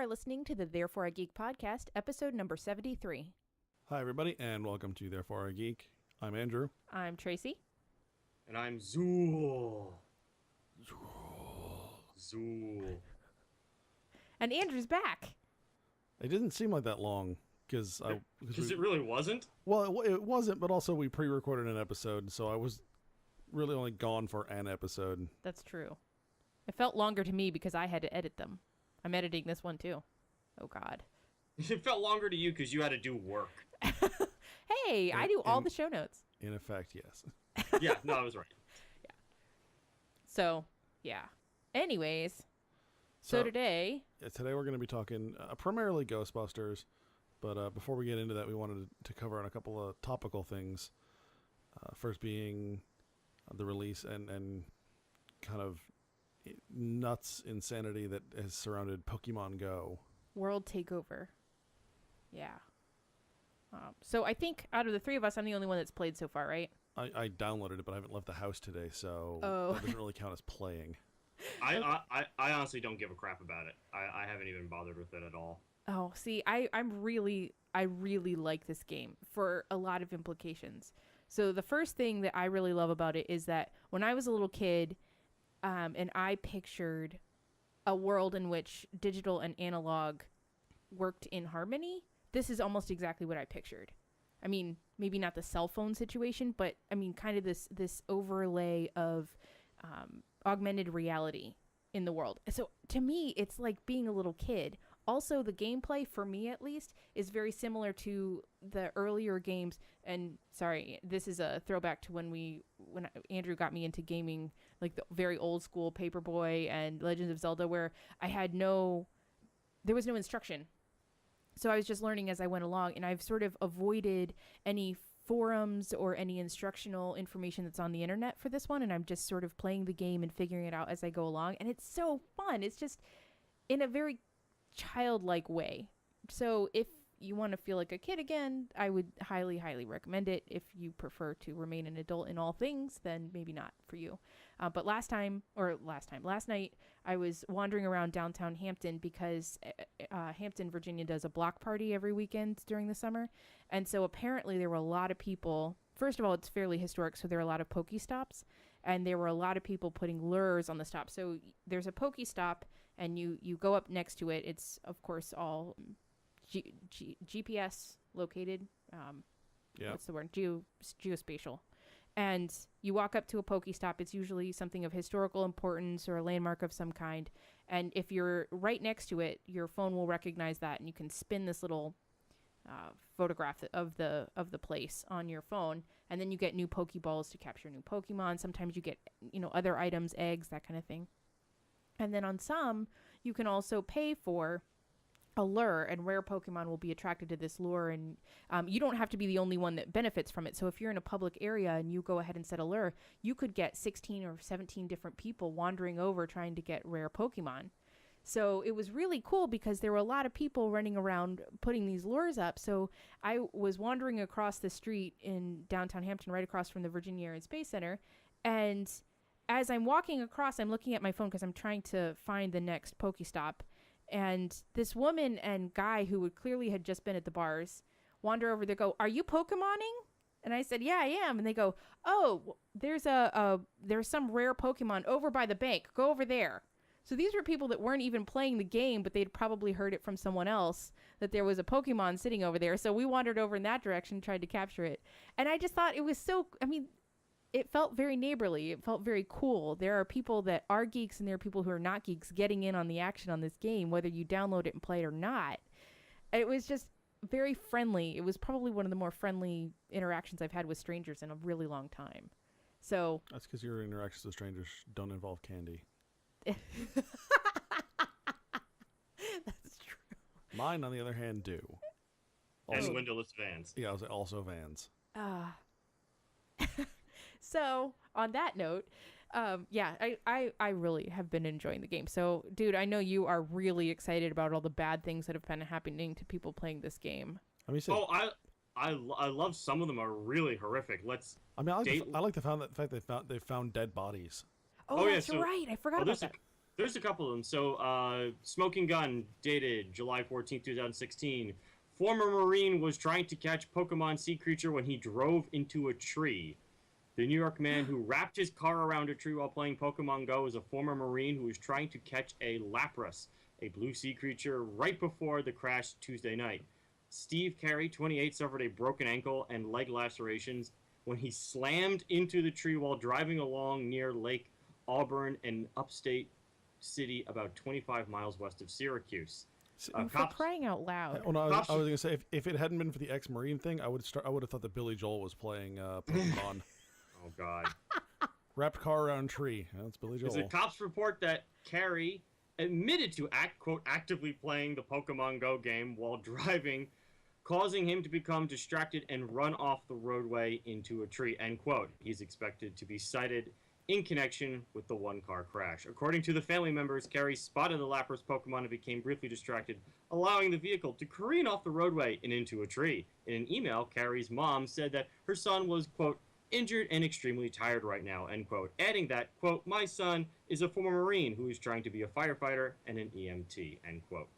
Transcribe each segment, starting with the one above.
are listening to the Therefore I Geek podcast, episode number 73. Hi, everybody, and welcome to Therefore I Geek. I'm Andrew. I'm Tracy. And I'm Zool. And Andrew's back. It didn't seem like that long, because it really wasn't? Well, it wasn't, but also we pre-recorded an episode, so I was really only gone for an episode. That's true. It felt longer to me because I had to edit them. I'm editing this one, too. Oh, God. It felt longer to you because you had to do work. Hey, I do all the show notes. In effect, yes. Yeah, no, I was right. Yeah. So, yeah. Anyways, so today... Today we're going to be talking primarily Ghostbusters, but before we get into that, we wanted to cover on a couple of topical things. First being the release and kind of nuts insanity that has surrounded Pokémon GO. World takeover. Yeah. So I think out of the three of us, I'm the only one that's played so far, right? I downloaded it, but I haven't left the house today, so that doesn't really count as playing. I honestly don't give a crap about it. I haven't even bothered with it at all. Oh, see, I really like this game for a lot of implications. So the first thing that I really love about it is that when I was a little kid, and I pictured a world in which digital and analog worked in harmony, this is almost exactly what I pictured. I mean, maybe not the cell phone situation, but I mean, kind of this overlay of augmented reality in the world. So to me, it's like being a little kid. Also, the gameplay, for me at least, is very similar to the earlier games. And sorry, this is a throwback to when Andrew got me into gaming, like the very old school Paperboy and Legends of Zelda, where there was no instruction. So I was just learning as I went along, and I've sort of avoided any forums or any instructional information that's on the internet for this one, and I'm just sort of playing the game and figuring it out as I go along, and it's so fun. It's just in a very childlike way. So if you want to feel like a kid again, I would highly recommend it. If you prefer to remain an adult in all things, then maybe not for you. But last night, I was wandering around downtown Hampton because Hampton, Virginia does a block party every weekend during the summer. And so apparently there were a lot of people. First of all, it's fairly historic, so there are a lot of Pokestops, and there were a lot of people putting lures on the stop. So there's a Pokestop, and you go up next to it. It's, of course, all GPS located. What's the word? Geospatial. And you walk up to a Pokestop. It's usually something of historical importance or a landmark of some kind. And if you're right next to it, your phone will recognize that, and you can spin this little photograph of the place on your phone, and then you get new Pokeballs to capture new Pokemon. Sometimes you get other items, eggs, that kind of thing. And then on some, you can also pay for a lure, and rare Pokemon will be attracted to this lure, and you don't have to be the only one that benefits from it. So if you're in a public area and you go ahead and set a lure, you could get 16 or 17 different people wandering over trying to get rare Pokemon. So it was really cool because there were a lot of people running around putting these lures up. So I was wandering across the street in downtown Hampton, right across from the Virginia Air and Space Center. And as I'm walking across, I'm looking at my phone because I'm trying to find the next Pokestop. And this woman and guy who would clearly had just been at the bars wander over. They go, "Are you Pokemoning?" And I said, "Yeah, I am." And they go, "Oh, there's some rare Pokemon over by the bank. Go over there." So these were people that weren't even playing the game, but they'd probably heard it from someone else that there was a Pokemon sitting over there. So we wandered over in that direction, tried to capture it. And I just thought it was it felt very neighborly. It felt very cool. There are people that are geeks and there are people who are not geeks getting in on the action on this game, whether you download it and play it or not. It was just very friendly. It was probably one of the more friendly interactions I've had with strangers in a really long time. So that's because your interactions with strangers don't involve candy. That's true. Mine, on the other hand, do. Also, and windowless vans. Yeah, also vans. So, on that note, I really have been enjoying the game. So, dude, I know you are really excited about all the bad things that have been happening to people playing this game. I love some of them are really horrific. I like the fact they found dead bodies. Oh, that's right. I forgot about that. There's a couple of them. So, Smoking Gun, dated July 14th, 2016. Former Marine was trying to catch Pokemon sea creature when he drove into a tree. The New York man who wrapped his car around a tree while playing Pokemon Go is a former Marine who was trying to catch a Lapras, a blue sea creature, right before the crash Tuesday night. Steve Carey, 28, suffered a broken ankle and leg lacerations when he slammed into the tree while driving along near Lake Auburn, an upstate city about 25 miles west of Syracuse. For crying out loud. Well, no, I was going to say, if it hadn't been for the ex-Marine thing, I would have thought that Billy Joel was playing Pokemon. Oh, God. Wrapped car around tree. That's Billy Joel. The cops report that Carey admitted to actively playing the Pokemon Go game while driving, causing him to become distracted and run off the roadway into a tree, end quote. He's expected to be cited in connection with the one-car crash. According to the family members, Carey spotted the Lapras Pokemon and became briefly distracted, allowing the vehicle to careen off the roadway and into a tree. In an email, Carey's mom said that her son was, quote, injured and extremely tired right now, end quote, adding that, quote, my son is a former Marine who is trying to be a firefighter and an EMT, end quote.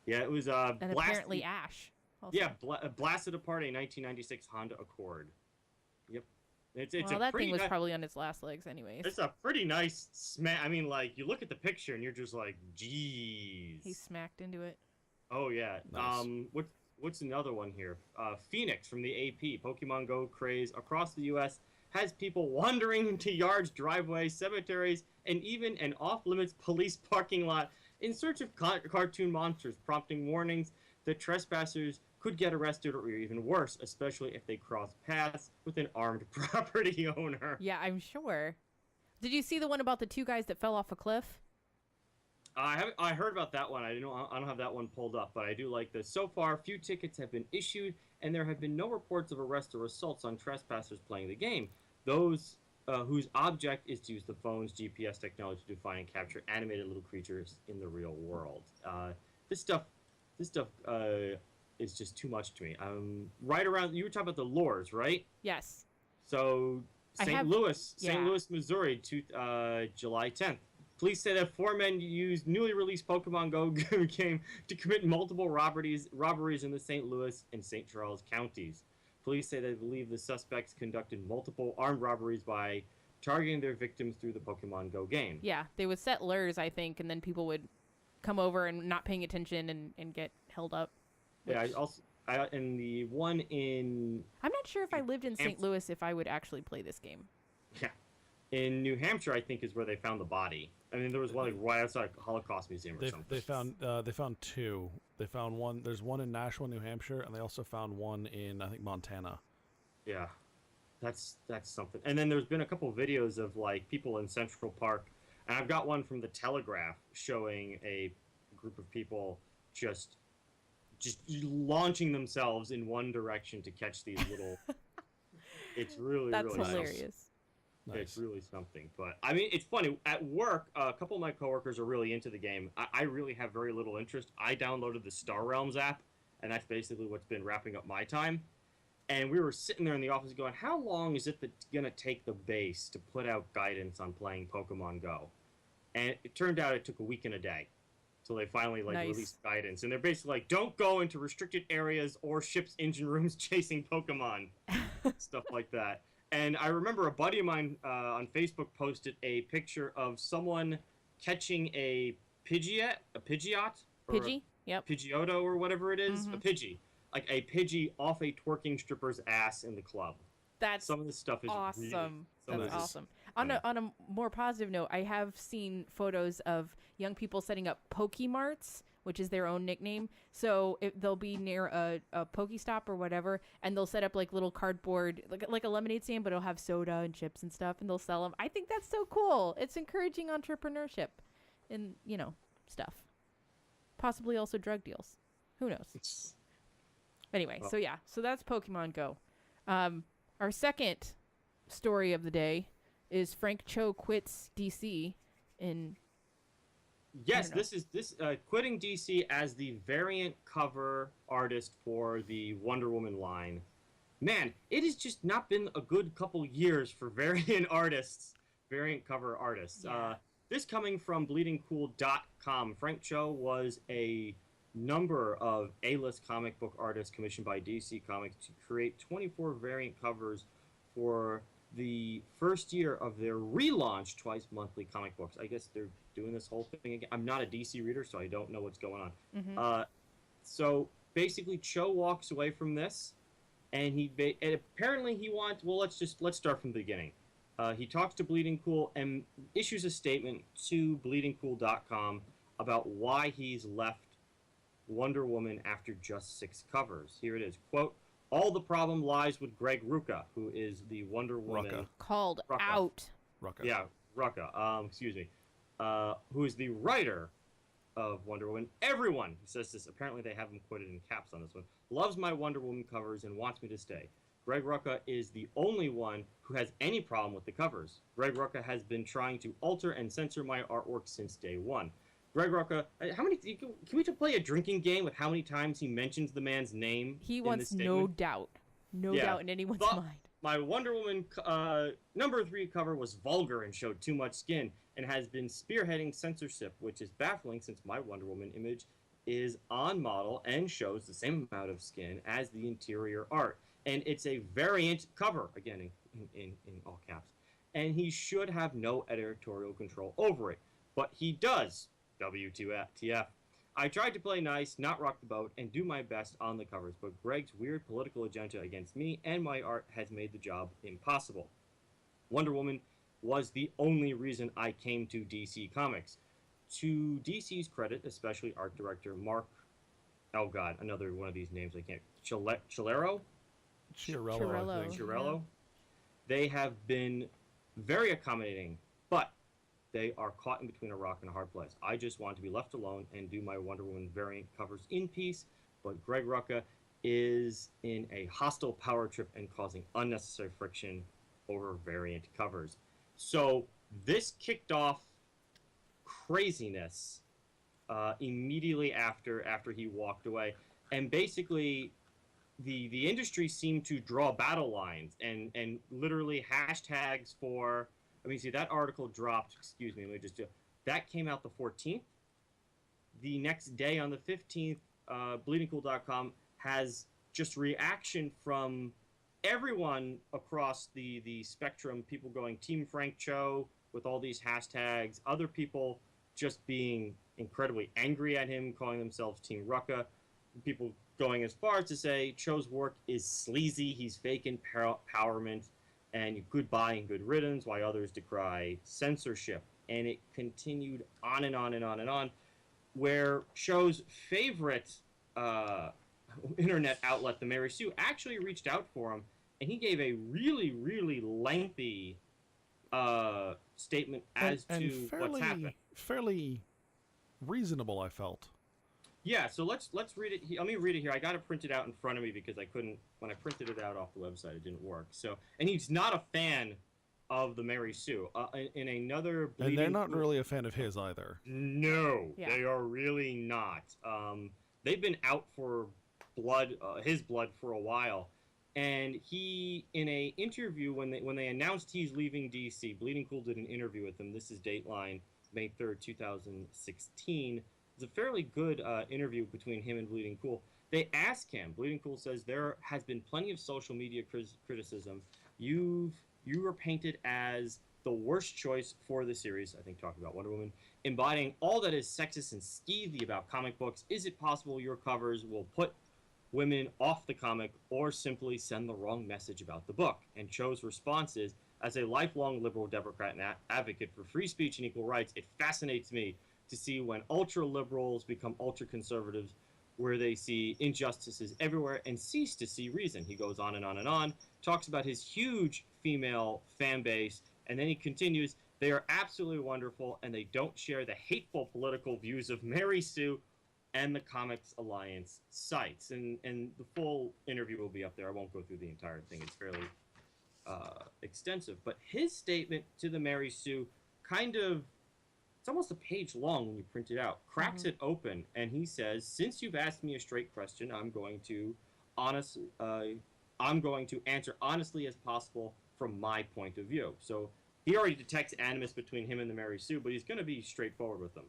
Yeah, it was and apparently Ash. Also. Yeah, blasted apart a 1996 Honda Accord. Yep. It's that thing was probably on its last legs anyways. It's a pretty nice smack. I mean, like, you look at the picture and you're just like, geez. He smacked into it. Oh, yeah. Nice. What's another one here? Phoenix from the AP, Pokemon Go craze across the U.S. has people wandering into yards, driveways, cemeteries, and even an off-limits police parking lot in search of cartoon monsters, prompting warnings that trespassers could get arrested or even worse, especially if they cross paths with an armed property owner. Yeah, I'm sure. Did you see the one about the two guys that fell off a cliff? I heard about that one. I don't have that one pulled up, but I do like this. So far, few tickets have been issued, and there have been no reports of arrests or assaults on trespassers playing the game. Those whose object is to use the phone's GPS technology to find and capture animated little creatures in the real world. This stuff is just too much to me. Right around, you were talking about the lures, right? Yes. So St. Louis, Missouri, July 10th. Police say that 4 men used newly released Pokemon Go game to commit multiple robberies in the St. Louis and St. Charles counties. Police say they believe the suspects conducted multiple armed robberies by targeting their victims through the Pokemon Go game. Yeah, they would set lures, I think, and then people would come over and not paying attention and get held up. Which... Yeah, and the one in... I'm not sure if I lived in St. Louis if I would actually play this game. Yeah. In New Hampshire, I think, is where they found the body. I mean, there was one like right outside a Holocaust museum or something. They found two. They found one. There's one in Nashua, New Hampshire, and they also found one in, I think, Montana. Yeah, that's something. And then there's been a couple of videos of like people in Central Park, and I've got one from the Telegraph showing a group of people just launching themselves in one direction to catch these little. It's really that's really hilarious. Nice. It's really something. But, I mean, it's funny. At work, a couple of my coworkers are really into the game. I really have very little interest. I downloaded the Star Realms app, and that's basically what's been wrapping up my time. And we were sitting there in the office going, how long is it going to take the base to put out guidance on playing Pokemon Go? And it turned out it took a week and a day. So they finally released guidance. And they're basically like, don't go into restricted areas or ships' engine rooms chasing Pokemon. Stuff like that. And I remember a buddy of mine on Facebook posted a picture of someone catching a Pidgeot? Pidgey? Yep. Pidgeotto or whatever it is. Mm-hmm. A Pidgey. Like a Pidgey off a twerking stripper's ass in the club. Some of this stuff is awesome. Really, That's awesome. On a more positive note, I have seen photos of young people setting up Pokemarts, which is their own nickname. So they'll be near a Pokestop or whatever, and they'll set up like little cardboard, like a lemonade stand, but it'll have soda and chips and stuff, and they'll sell them. I think that's so cool. It's encouraging entrepreneurship and, stuff. Possibly also drug deals. Who knows? Anyway, so that's Pokemon Go. Our second story of the day is Frank Cho quits DC in... Yes, this is quitting DC as the variant cover artist for the Wonder Woman line. Man, it has just not been a good couple years for variant cover artists. Yeah. This coming from bleedingcool.com. Frank Cho was a number of A-list comic book artists commissioned by DC Comics to create 24 variant covers for the first year of their relaunch twice monthly comic books. I guess they're doing this whole thing again. I'm not a DC reader, so I don't know what's going on. Mm-hmm. So basically, Cho walks away from this, and and apparently he wants. Well, let's start from the beginning. He talks to Bleeding Cool and issues a statement to bleedingcool.com about why he's left Wonder Woman after just 6 covers. Here it is. Quote, all the problem lies with Greg Rucka, who is the Wonder Woman... Rucka. Called Rucka. out. Rucka. Yeah, Rucka. Excuse me. Who is the writer of Wonder Woman. Everyone who says this, apparently they have him quoted in caps on this one, loves my Wonder Woman covers and wants me to stay. Greg Rucka is the only one who has any problem with the covers. Greg Rucka has been trying to alter and censor my artwork since day one. Greg Rucka, can we play a drinking game with how many times he mentions the man's name? He wants no doubt. No doubt in anyone's mind. My Wonder Woman number 3 cover was vulgar and showed too much skin and has been spearheading censorship, which is baffling since my Wonder Woman image is on model and shows the same amount of skin as the interior art. And it's a variant cover, again, in all caps. And he should have no editorial control over it. But he does. WTF. I tried to play nice, not rock the boat, and do my best on the covers, but Greg's weird political agenda against me and my art has made the job impossible. Wonder Woman was the only reason I came to DC Comics. To DC's credit, especially art director Mark... Oh, God, another one of these names I can't... Chiarello. Yeah. They have been very accommodating, but they are caught in between a rock and a hard place. I just want to be left alone and do my Wonder Woman variant covers in peace, but Greg Rucka is in a hostile power trip and causing unnecessary friction over variant covers. So this kicked off craziness immediately after he walked away, and basically the industry seemed to draw battle lines and literally hashtags for... I mean, see, that article dropped, excuse me, let me just do... That came out the 14th. The next day, on the 15th, bleedingcool.com has just reaction from everyone across the spectrum, people going Team Frank Cho with all these hashtags, other people just being incredibly angry at him, calling themselves Team Rucka, people going as far as to say Cho's work is sleazy, he's fake empowerment, and goodbye and good riddance, while others decry censorship. And it continued on and on and on and on, where Cho's favorite internet outlet, the Mary Sue, actually reached out for him, and he gave a really, really lengthy statement as to what's happened. Fairly reasonable, I felt. Yeah, so let's read it. Let me read it here. I got it printed out in front of me because I couldn't, when I printed it out off the website, it didn't work. So, and he's not a fan of the Mary Sue. In another, and they're not really a fan of his either. No, they are really not. They've been out for blood, his blood, for a while. And he, in a interview when they announced he's leaving DC, Bleeding Cool did an interview with him. This is Dateline, May 3rd, 2016. It's a fairly good interview between him and Bleeding Cool. They ask him, Bleeding Cool says, there has been plenty of social media criticism. You were painted as the worst choice for the series, I think talking about Wonder Woman, embodying all that is sexist and skeevy about comic books. Is it possible your covers will put women off the comic or simply send the wrong message about the book? And Cho's response is, as a lifelong liberal Democrat and advocate for free speech and equal rights, it fascinates me to see when ultra-liberals become ultra-conservatives, where they see injustices everywhere and cease to see reason. He goes on and on and on, talks about his huge female fan base, and then he continues, they are absolutely wonderful, and they don't share the hateful political views of Mary Sue and the Comics Alliance sites. And the full interview will be up there. I won't go through the entire thing. It's fairly extensive. But his statement to the Mary Sue kind of, it's almost a page long when you print it out, cracks it open, and he says, since you've asked me a straight question, I'm going to answer honestly as possible from my point of view. So He already detects animus between him and the Mary Sue, but he's going to be straightforward with them.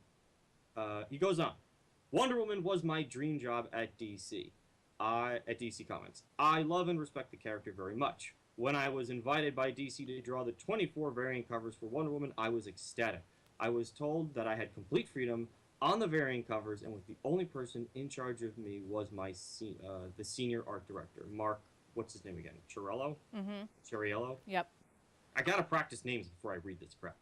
He goes on. Wonder Woman was my dream job at DC. At DC Comics. I love and respect the character very much. When I was invited by DC to draw the 24 variant covers for Wonder Woman, I was ecstatic. I was told that I had complete freedom on the variant covers, and with the only person in charge of me was the senior art director, Mark. What's his name again? Chiarello? Mm-hmm. Chiariello? Yep. I gotta practice names before I read this crap.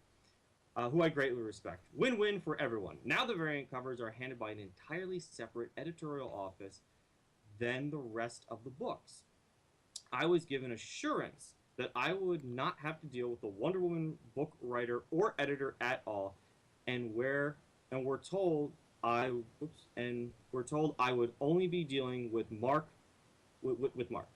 Who I greatly respect. Win-win for everyone. Now the variant covers are handled by an entirely separate editorial office than the rest of the books. I was given assurance that I would not have to deal with a Wonder Woman book writer or editor at all, and we're told I would only be dealing with Mark. With Mark.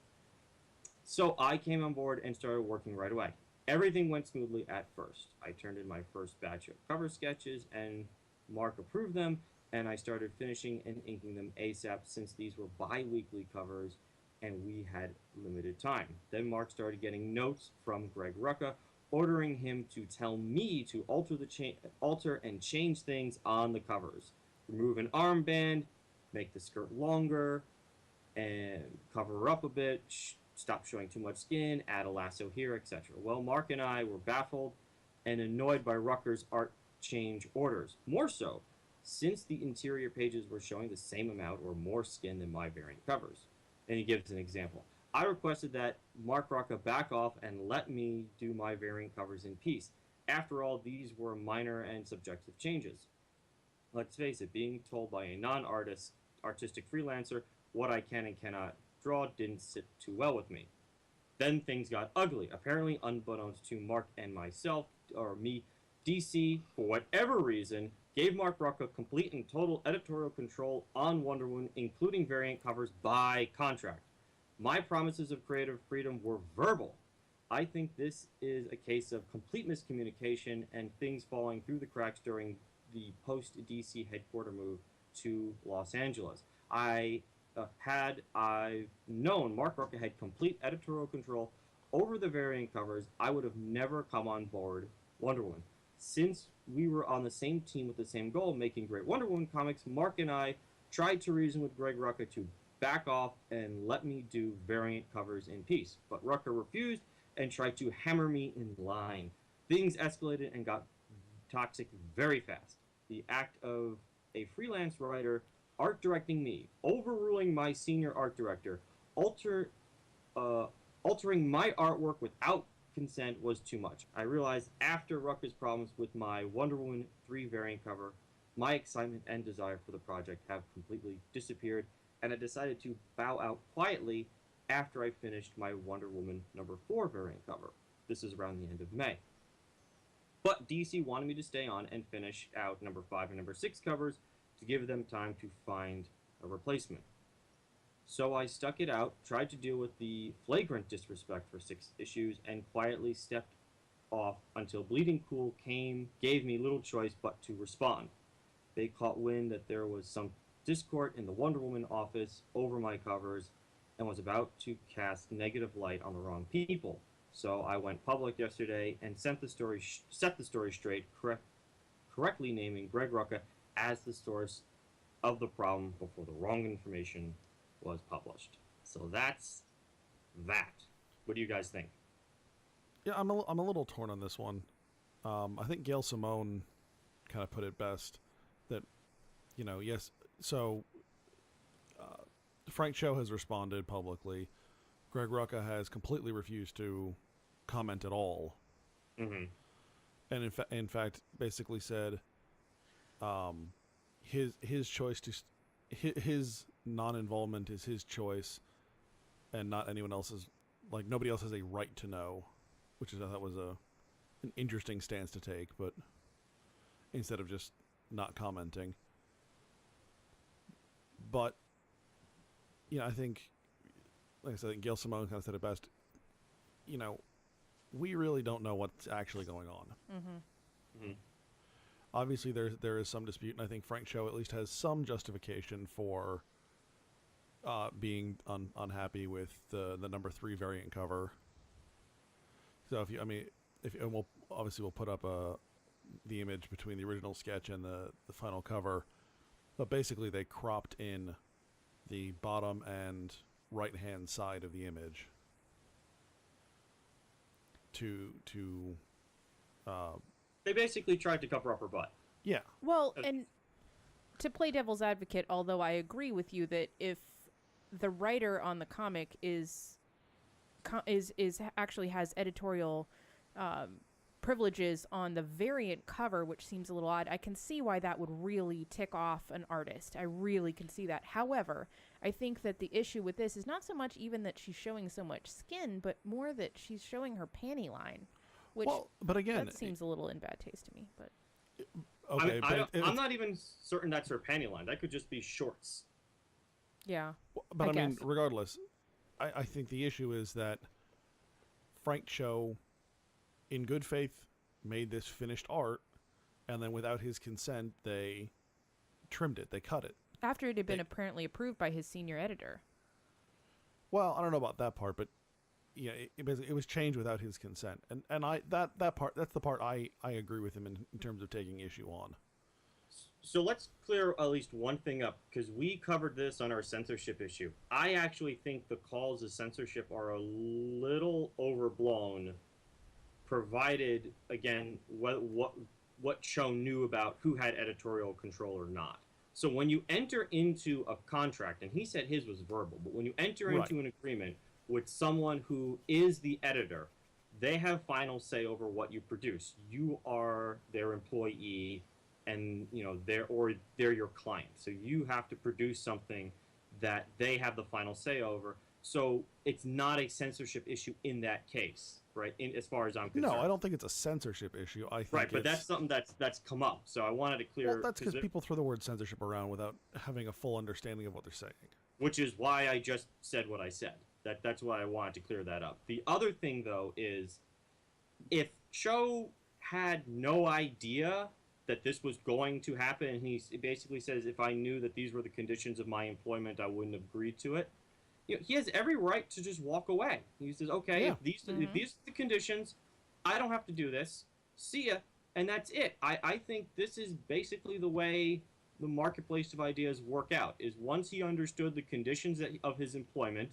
So I came on board and started working right away. Everything went smoothly at first. I turned in my first batch of cover sketches, and Mark approved them, and I started finishing and inking them ASAP since these were bi-weekly covers and we had limited time. Then Mark started getting notes from Greg Rucka ordering him to tell me to alter and change things on the covers. Remove an armband, make the skirt longer, and cover her up a bit, stop showing too much skin, add a lasso here, etc. Well, Mark and I were baffled and annoyed by Rucker's art change orders. More so, since the interior pages were showing the same amount or more skin than my variant covers. And he gives an example. I requested that Mark Rucka back off and let me do my variant covers in peace. After all, these were minor and subjective changes. Let's face it, being told by a non-artistic freelancer what I can and cannot draw didn't sit too well with me. Then things got ugly. Apparently, unbeknownst to Mark and myself, or me, DC, for whatever reason, gave Mark Rucka complete and total editorial control on Wonder Woman, including variant covers by contract. My promises of creative freedom were verbal. I think this is a case of complete miscommunication and things falling through the cracks during the post-DC headquarter move to Los Angeles. Had I known Mark Rucka had complete editorial control over the variant covers, I would have never come on board Wonder Woman. Since we were on the same team with the same goal, making great Wonder Woman comics, Mark and I tried to reason with Greg Rucka to back off and let me do variant covers in peace. But Rucka refused and tried to hammer me in line. Things escalated and got toxic very fast. The act of a freelance writer art directing me, overruling my senior art director, altering my artwork without consent was too much. I realized after Rucka's problems with my Wonder Woman 3 variant cover, my excitement and desire for the project have completely disappeared, and I decided to bow out quietly after I finished my Wonder Woman number 4 variant cover. This is around the end of May. But DC wanted me to stay on and finish out number 5 and number 6 covers to give them time to find a replacement. So I stuck it out, tried to deal with the flagrant disrespect for 6 issues, and quietly stepped off until Bleeding Cool gave me little choice but to respond. They caught wind that there was some discord in the Wonder Woman office over my covers and was about to cast negative light on the wrong people. So I went public yesterday and set the story straight, correctly naming Greg Rucka as the source of the problem before the wrong information was published. So that's that. What do you guys think? Yeah, I'm a little torn on this one. I think Gail Simone kind of put it best that, yes. So Frank Cho has responded publicly. Greg Rucka has completely refused to comment at all. Mm-hmm. And in fact, basically said, his choice his non-involvement is his choice, and not anyone else's. Like, nobody else has a right to know, which I thought was an interesting stance to take. But instead of just not commenting, but I think, like I said, I think Gail Simone kind of said it best. We really don't know what's actually going on. Mm-hmm. Mm-hmm. Obviously, there is some dispute, and I think Frank Cho at least has some justification for being unhappy with the number 3 variant cover. So obviously we'll put up the image between the original sketch and the final cover. But basically, they cropped in the bottom and right-hand side of the image to They basically tried to cover up her butt. yeah. Well, and to play devil's advocate, although I agree with you that if the writer on the comic is actually has editorial privileges on the variant cover, which seems a little odd, I can see why that would really tick off an artist. I really can see that. However, I think that the issue with this is not so much even that she's showing so much skin, but more that she's showing her panty line, which but again, that seems a little in bad taste to me. But okay, I'm not even certain that's her panty line. That could just be shorts. yeah, but I mean, guess. regardless, I think the issue is that Frank Cho, in good faith, made this finished art, and then without his consent, they trimmed it. They cut it. After it had been apparently approved by his senior editor. Well, I don't know about that part, but yeah, it was changed without his consent, and that part, that's the part I agree with him in terms of taking issue on. So let's clear at least one thing up, because we covered this on our censorship issue. I actually think the calls of censorship are a little overblown, provided, again, what Cho knew about who had editorial control or not. So when you enter into a contract, and he said his was verbal, but when you enter into an agreement with someone who is the editor, they have final say over what you produce. You are their employee, and they're your client. So you have to produce something that they have the final say over. So it's not a censorship issue in that case, right? As far as I'm concerned. No, I don't think it's a censorship issue. I think right, but that's something that's come up. So I wanted to clear. Well, that's because people throw the word censorship around without having a full understanding of what they're saying. Which is why I just said what I said. That's why I wanted to clear that up. The other thing, though, is if Cho had no idea that this was going to happen, and he basically says, if I knew that these were the conditions of my employment, I wouldn't have agreed to it. He has every right to just walk away. He says, okay, if these are the conditions, I don't have to do this. See ya. And that's it. I think this is basically the way the marketplace of ideas work out, is once he understood the conditions of his employment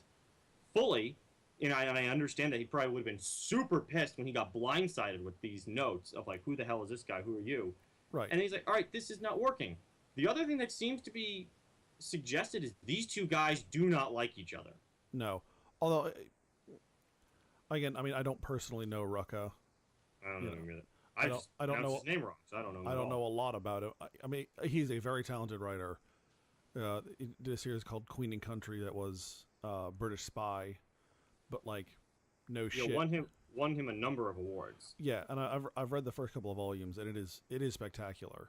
fully, and I understand that he probably would have been super pissed when he got blindsided with these notes of like, who the hell is this guy? Who are you? Right. And he's like, all right, this is not working. The other thing that seems to be suggested is these two guys do not like each other. No. Although, again, I mean, I don't personally know Rucka. I don't know. I don't know his name wrong, so I don't know. I don't know a lot about it. I mean, he's a very talented writer. He did a series called Queen and Country that was British Spy, but like, no shit. Won him a number of awards. Yeah, and I've read the first couple of volumes, and it is spectacular.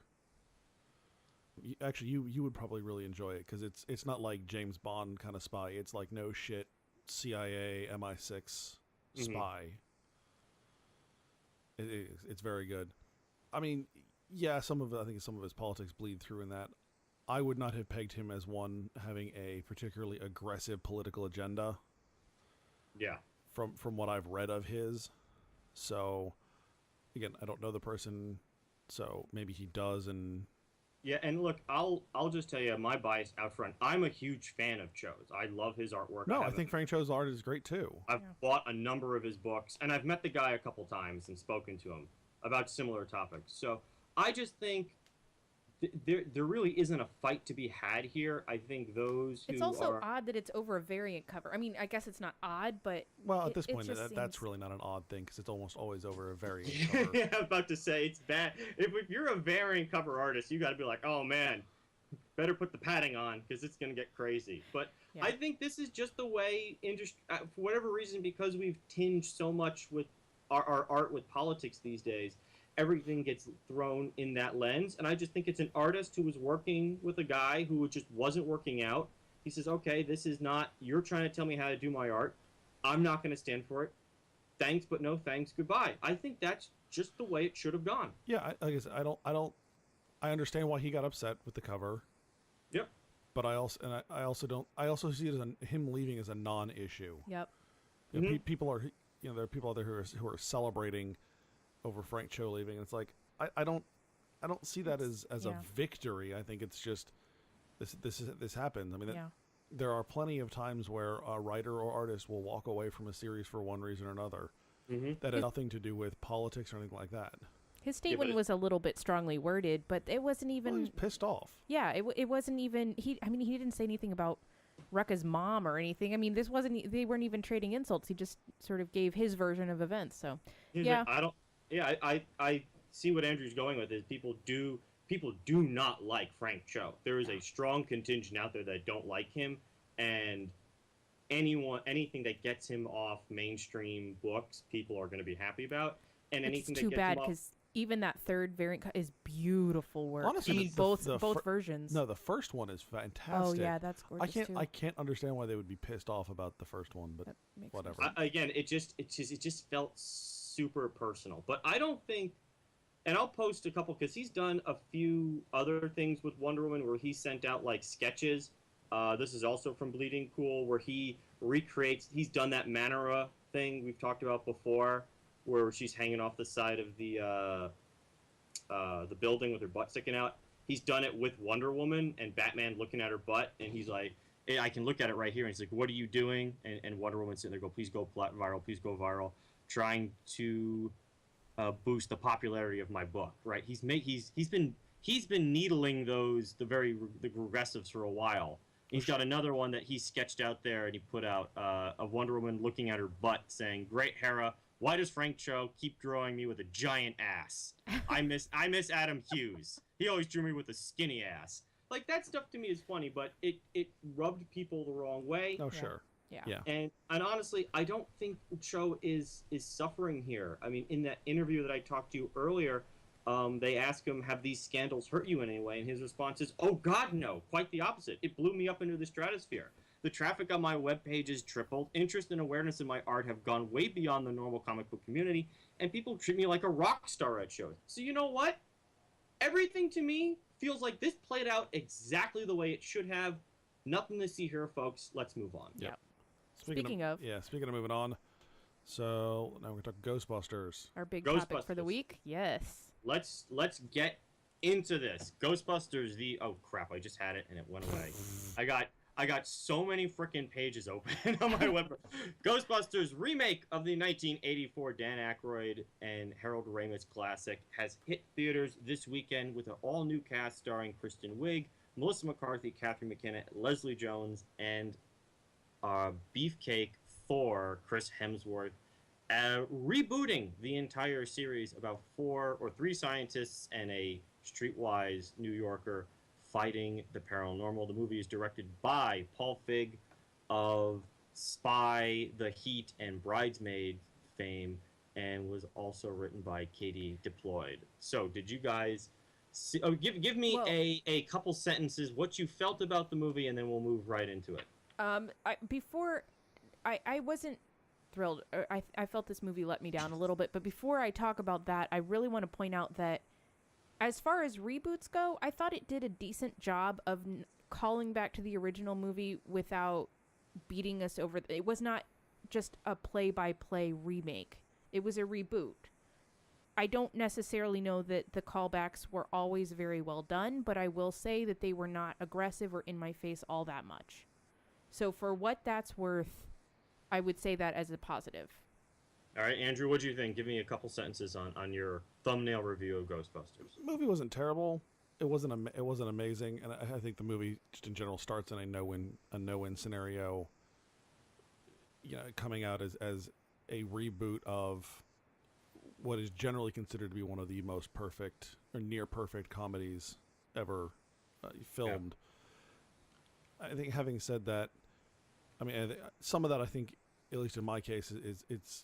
Actually, you would probably really enjoy it because it's not like James Bond kind of spy. It's like no shit CIA MI6 spy. It's very good. I mean, yeah, I think some of his politics bleed through in that. I would not have pegged him as one having a particularly aggressive political agenda. Yeah. From what I've read of his. So, again, I don't know the person, so maybe he does. And yeah, and look, I'll just tell you my bias out front. I'm a huge fan of Cho's. I love his artwork. No, I think Frank Cho's art is great too. I've bought a number of his books, and I've met the guy a couple times and spoken to him about similar topics. So I just think there really isn't a fight to be had here. I think those who It's also odd that it's over a variant cover. I mean, I guess it's not odd, but well, at this point, that's really not an odd thing because it's almost always over a variant cover. Yeah, I'm about to say it's bad. If you're a variant cover artist, you got to be like, oh man, better put the padding on because it's gonna get crazy. But yeah. I think this is just the way industry, for whatever reason, because we've tinged so much with our art with politics these days. Everything gets thrown in that lens, and I just think it's an artist who was working with a guy who just wasn't working out. He says, okay, this is not, you're trying to tell me how to do my art. I'm not going to stand for it. Thanks, but no thanks, goodbye. I think that's just the way it should have gone. Yeah, like I said, I understand why he got upset with the cover. Yep. But I also see it as him leaving as a non-issue. Yep. You know, people are, there are people out there who are celebrating over Frank Cho leaving. It's like I don't see that as a victory. I think it's just this happens. I mean, there are plenty of times where a writer or artist will walk away from a series for one reason or another that had nothing to do with politics or anything like that. His statement was a little bit strongly worded, but it wasn't even. Well, he was pissed off. Yeah, it wasn't even. He didn't say anything about Rucka's mom or anything. I mean, this wasn't. They weren't even trading insults. He just sort of gave his version of events. So, I see what Andrew's going with. Is people do not like Frank Cho. There is a strong contingent out there that don't like him, and anything that gets him off mainstream books, people are going to be happy about. And anything it's too bad because even that third variant is beautiful work. Honestly, both versions. No, the first one is fantastic. Oh yeah, that's gorgeous too. I can't understand why they would be pissed off about the first one, but whatever. Again, it just felt super personal. But I don't think, and I'll post a couple because he's done a few other things with Wonder Woman where he sent out like sketches. This is also from Bleeding Cool where he recreates. He's done that Manara thing we've talked about before, where she's hanging off the side of the building with her butt sticking out. He's done it with Wonder Woman and Batman looking at her butt, and he's like, hey, I can look at it right here. And he's like, what are you doing? And Wonder Woman's sitting there, please go viral, trying to boost the popularity of my book. Right? He's been needling the progressives for a while. He's got another one that he sketched out there, and he put out a Wonder Woman looking at her butt, saying, "Great Hera, why does Frank Cho keep drawing me with a giant ass? I miss Adam Hughes. He always drew me with a skinny ass." Like, that stuff to me is funny, but it rubbed people the wrong way. Oh, sure. Yeah. And honestly, I don't think Cho is suffering here. I mean, in that interview that I talked to earlier, they asked him, have these scandals hurt you in any way? And his response is, oh, God, no. Quite the opposite. It blew me up into the stratosphere. The traffic on my webpage has tripled. Interest and awareness in my art have gone way beyond the normal comic book community, and people treat me like a rock star at shows. So you know what? Everything to me feels like this played out exactly the way it should have. Nothing to see here, folks. Let's move on. Yeah. Speaking of moving on, so now we're going to talk Ghostbusters. Our big topic for the week. Yes. Let's get into this. Ghostbusters, oh crap, I just had it and it went away. I got so many freaking pages open on my web. Ghostbusters remake of the 1984 Dan Aykroyd and Harold Ramis classic has hit theaters this weekend with an all-new cast starring Kristen Wiig, Melissa McCarthy, Catherine McKinnon, Leslie Jones, and beefcake Thor, Chris Hemsworth, rebooting the entire series about 3 scientists and a streetwise New Yorker fighting the paranormal. The movie is directed by Paul Feig of Spy, The Heat, and Bridesmaid fame, and was also written by Katie Diploid. So, did you guys see, give me a couple sentences what you felt about the movie, and then we'll move right into it. I wasn't thrilled. I felt this movie let me down a little bit, but before I talk about that, I really want to point out that as far as reboots go, I thought it did a decent job of calling back to the original movie without beating us over. It was not just a play-by-play remake. It was a reboot. I don't necessarily know that the callbacks were always very well done, but I will say that they were not aggressive or in my face all that much. So for what that's worth, I would say that as a positive. All right, Andrew, what do you think? Give me a couple sentences on your thumbnail review of Ghostbusters. The movie wasn't terrible. It wasn't amazing, and I think the movie just in general starts in a no-win scenario. You know, coming out as a reboot of what is generally considered to be one of the most perfect or near perfect comedies ever filmed. Yeah. I think, having said that, I mean, some of that, I think, at least in my case, is it's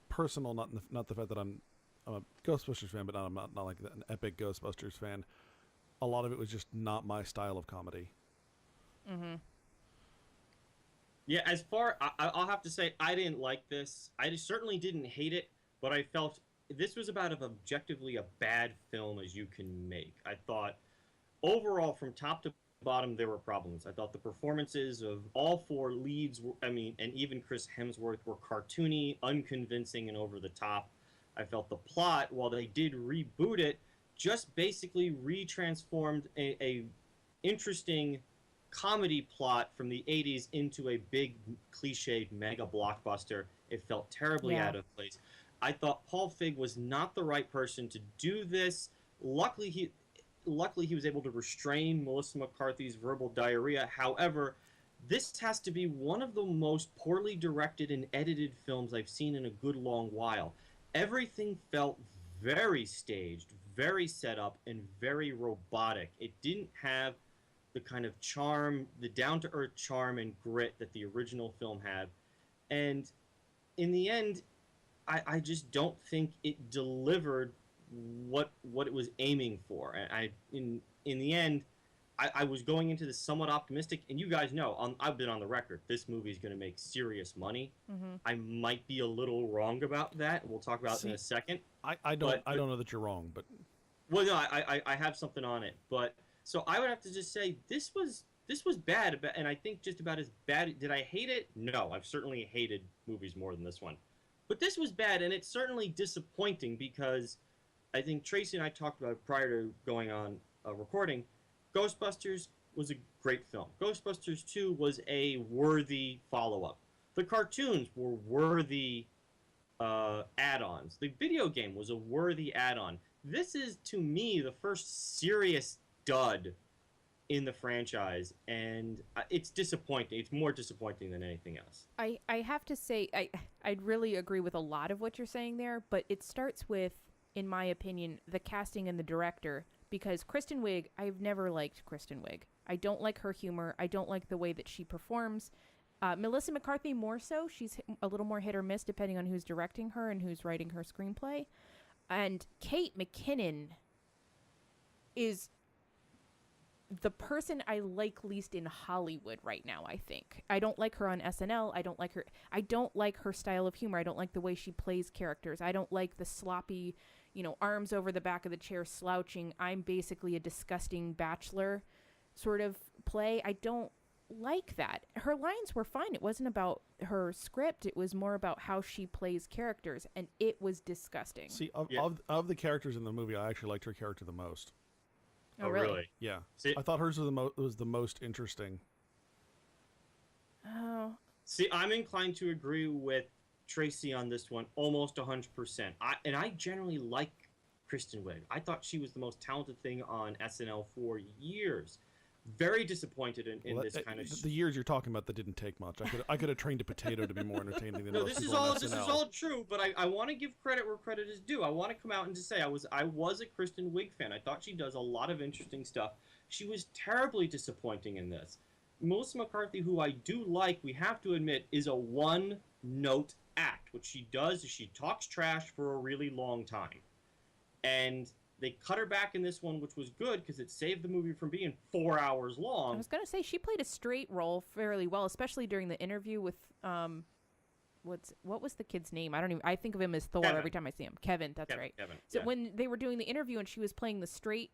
personal, not the fact that I'm a Ghostbusters fan, but not like an epic Ghostbusters fan. A lot of it was just not my style of comedy. Mm-hmm. Yeah, I'll have to say, I didn't like this. I certainly didn't hate it, but I felt this was about as objectively a bad film as you can make. I thought, overall, from top to bottom, there were problems. I thought the performances of all 4 leads, and even Chris Hemsworth, were cartoony, unconvincing, and over the top. I felt the plot, while they did reboot it, just basically retransformed a interesting comedy plot from the 80s into a big cliched mega blockbuster. It felt terribly out of place. I thought Paul Feig was not the right person to do this. Luckily he was able to restrain Melissa McCarthy's verbal diarrhea. However, this has to be one of the most poorly directed and edited films I've seen in a good long while. Everything felt very staged, very set up, and very robotic. It didn't have the kind of charm, the down-to-earth charm and grit that the original film had. And in the end, I just don't think it delivered what it was aiming for. In the end, I was going into this somewhat optimistic, and you guys know, I've been on the record, this movie is going to make serious money. Mm-hmm. I might be a little wrong about that. We'll talk about it in a second. I don't know that you're wrong, but... Well, no, I have something on it. But, so I would have to just say, this was bad, and I think just about as bad... Did I hate it? No, I've certainly hated movies more than this one. But this was bad, and it's certainly disappointing, because I think Tracy and I talked about it prior to going on recording. Ghostbusters was a great film. Ghostbusters 2 was a worthy follow-up. The cartoons were worthy add-ons. The video game was a worthy add-on. This is, to me, the first serious dud in the franchise, and it's disappointing. It's more disappointing than anything else. I have to say, I'd really agree with a lot of what you're saying there, but it starts with, in my opinion, the casting and the director. Because Kristen Wiig, I've never liked Kristen Wiig. I don't like her humor. I don't like the way that she performs. Melissa McCarthy more so. She's a little more hit or miss depending on who's directing her and who's writing her screenplay. And Kate McKinnon is the person I like least in Hollywood right now, I think. I don't like her on SNL. I don't like her style of humor. I don't like the way she plays characters. I don't like the sloppy... arms over the back of the chair slouching, I'm basically a disgusting bachelor sort of play. I don't like that. Her lines were fine. It wasn't about her script. It was more about how she plays characters, and it was disgusting. See, of the characters in the movie, I actually liked her character the most. Oh, really? Yeah. See, I thought hers was the most interesting. Oh. See, I'm inclined to agree with Tracy on this one, almost 100%. I generally like Kristen Wiig. I thought she was the most talented thing on SNL for years. Very disappointed in this kind of... The years you're talking about that didn't take much. I could have trained a potato to be more entertaining than most people on SNL. This is all true, but I want to give credit where credit is due. I want to come out and just say I was a Kristen Wiig fan. I thought she does a lot of interesting stuff. She was terribly disappointing in this. Melissa McCarthy, who I do like, we have to admit, is a one-note act. What she does is she talks trash for a really long time. And they cut her back in this one, which was good because it saved the movie from being 4 hours long. I was going to say, she played a straight role fairly well, especially during the interview with, what was the kid's name? I think of him as Thor every time I see him. Kevin, that's right. Kevin, so when they were doing the interview and she was playing the straight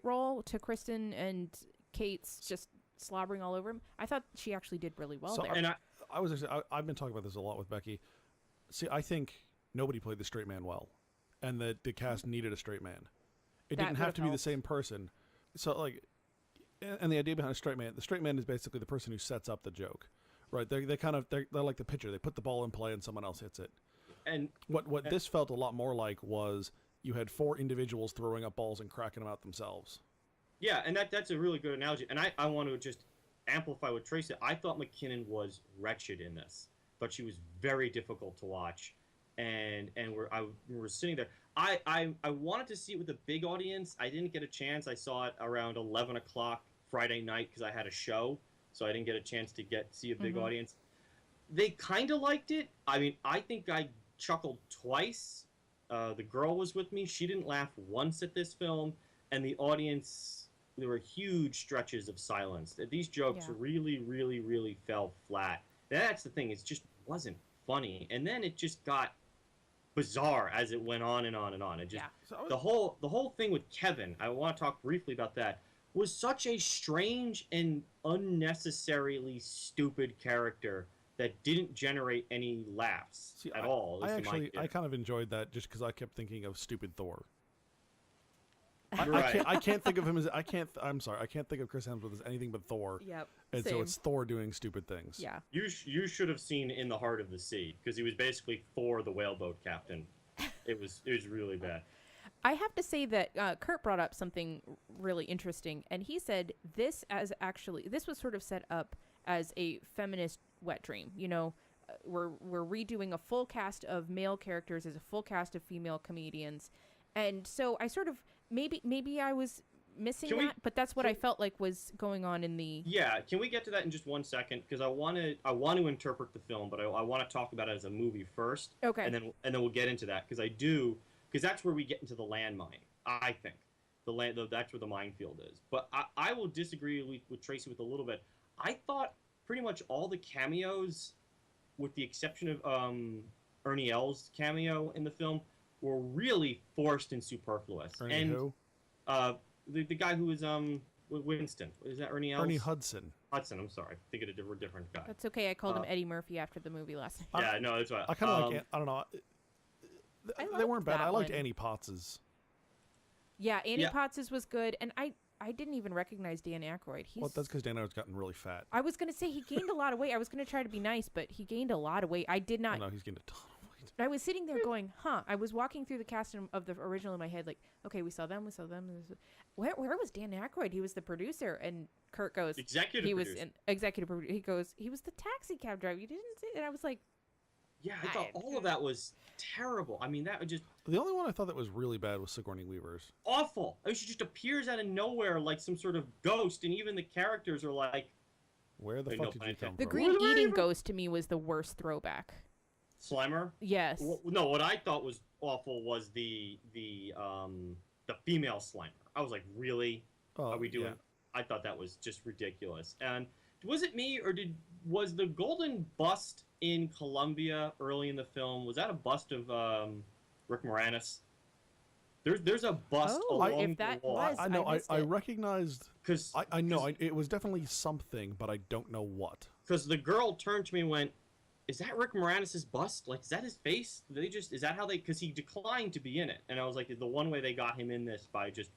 role to Kristen and Kate's just slobbering all over him, I thought she actually did really well there. And I've been talking about this a lot with Becky. See, I think nobody played the straight man well, and that the cast needed a straight man. It didn't have to be the same person. So, and the idea behind the straight man is basically the person who sets up the joke, right? They're like the pitcher. They put the ball in play and someone else hits it. And what this felt a lot more like was you had 4 individuals throwing up balls and cracking them out themselves. Yeah, and that's a really good analogy. And I want to just amplify what Tracy said. I thought McKinnon was wretched in this, but she was very difficult to watch. And we're sitting there. I wanted to see it with a big audience. I didn't get a chance. I saw it around 11 o'clock Friday night because I had a show, so I didn't get a chance to see a big audience. They kind of liked it. I mean, I think I chuckled twice. The girl was with me. She didn't laugh once at this film, and the audience... There were huge stretches of silence. These jokes really, really, really fell flat. That's the thing. It just wasn't funny. And then it just got bizarre as it went on and on and on. It just the whole thing with Kevin, I want to talk briefly about that, was such a strange and unnecessarily stupid character that didn't generate any laughs at all. I kind of enjoyed that just because I kept thinking of stupid Thor. Right. I can't think of him as I'm sorry. I can't think of Chris Hemsworth as anything but Thor. Yep. And same. so it's Thor doing stupid things. Yeah. You should have seen In the Heart of the Sea, because he was basically Thor, the whaleboat captain. It was really bad. I have to say that Kurt brought up something really interesting, and he said this was sort of set up as a feminist wet dream. You know, we're redoing a full cast of male characters as a full cast of female comedians, and so I sort of maybe I was missing but that's what I felt like was going on in the. Yeah, can we get to that in just 1 second? Because I want to interpret the film, but I want to talk about it as a movie first. Okay. And then we'll get into that, because that's where we get into the landmine. I think that's where the minefield is. But I will disagree with Tracy with a little bit. I thought pretty much all the cameos, with the exception of Ernie L's cameo in the film, were really forced and superfluous. Ernie who? The guy who was Winston. Is that Ernie L? Ernie Hudson. Hudson, I'm sorry. Thinking of a different guy. That's okay. I called him Eddie Murphy after the movie last night. Yeah, no, that's right. I kind of I don't know. They weren't bad. I liked one. Annie Potts's. Yeah, Annie Potts's was good, and I didn't even recognize Dan Aykroyd. Well, that's because Dan Aykroyd's gotten really fat. I was going to say he gained a lot of weight. I was going to try to be nice, but he gained a lot of weight. I did not. Oh, no, he's gained a ton of weight. I was sitting there going, huh. I was walking through the cast of the original in my head, like, okay, we saw them. Where was Dan Aykroyd? He was the producer. And Kurt goes, executive producer. He goes, he was the taxi cab driver. You didn't say it? And I was like, yeah, I thought all of that was terrible. I mean, that was just... The only one I thought that was really bad was Sigourney Weaver's. Awful. I mean, she just appears out of nowhere like some sort of ghost, and even the characters are like... Where the fuck did you come from? The green eating ghost to me was the worst throwback. Slimer? Yes. No, what I thought was awful was the female Slimer. I was like, really? Are we doing... Yeah. I thought that was just ridiculous. And was it me, or was the golden bust in Colombia early in the film, was that a bust of Rick Moranis? There's a bust along the wall. I know. I recognized, because I know it was definitely something, but I don't know what. Because the girl turned to me and went, "Is that Rick Moranis' bust? Like, is that his face? Is that how they?" Because he declined to be in it, and I was like, the one way they got him in this by just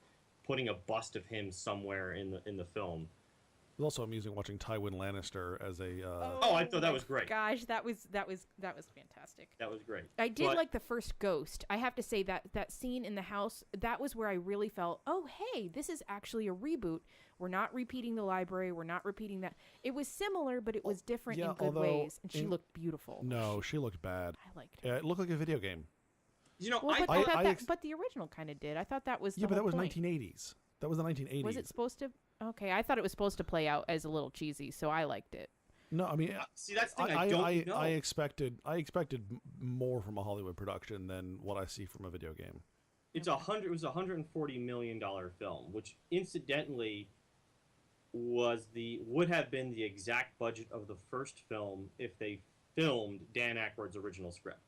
putting a bust of him somewhere in the film. It was also amusing watching Tywin Lannister as a. I thought that was great. Gosh, that was fantastic. That was great. I did like the first Ghost. I have to say that scene in the house, that was where I really felt, oh hey, this is actually a reboot. We're not repeating the library. We're not repeating that. It was similar, but it was different in good ways, and she looked beautiful. No, she looked bad. I liked her. It looked like a video game. You know, but the original kind of did. I thought that was the but that was point. 1980s. That was the 1980s. Was it supposed to? Okay, I thought it was supposed to play out as a little cheesy, so I liked it. No, I mean, see, that's the thing. I don't know. I expected more from a Hollywood production than what I see from a video game. It was $140 million film, which incidentally would have been the exact budget of the first film if they filmed Dan Aykroyd's original script.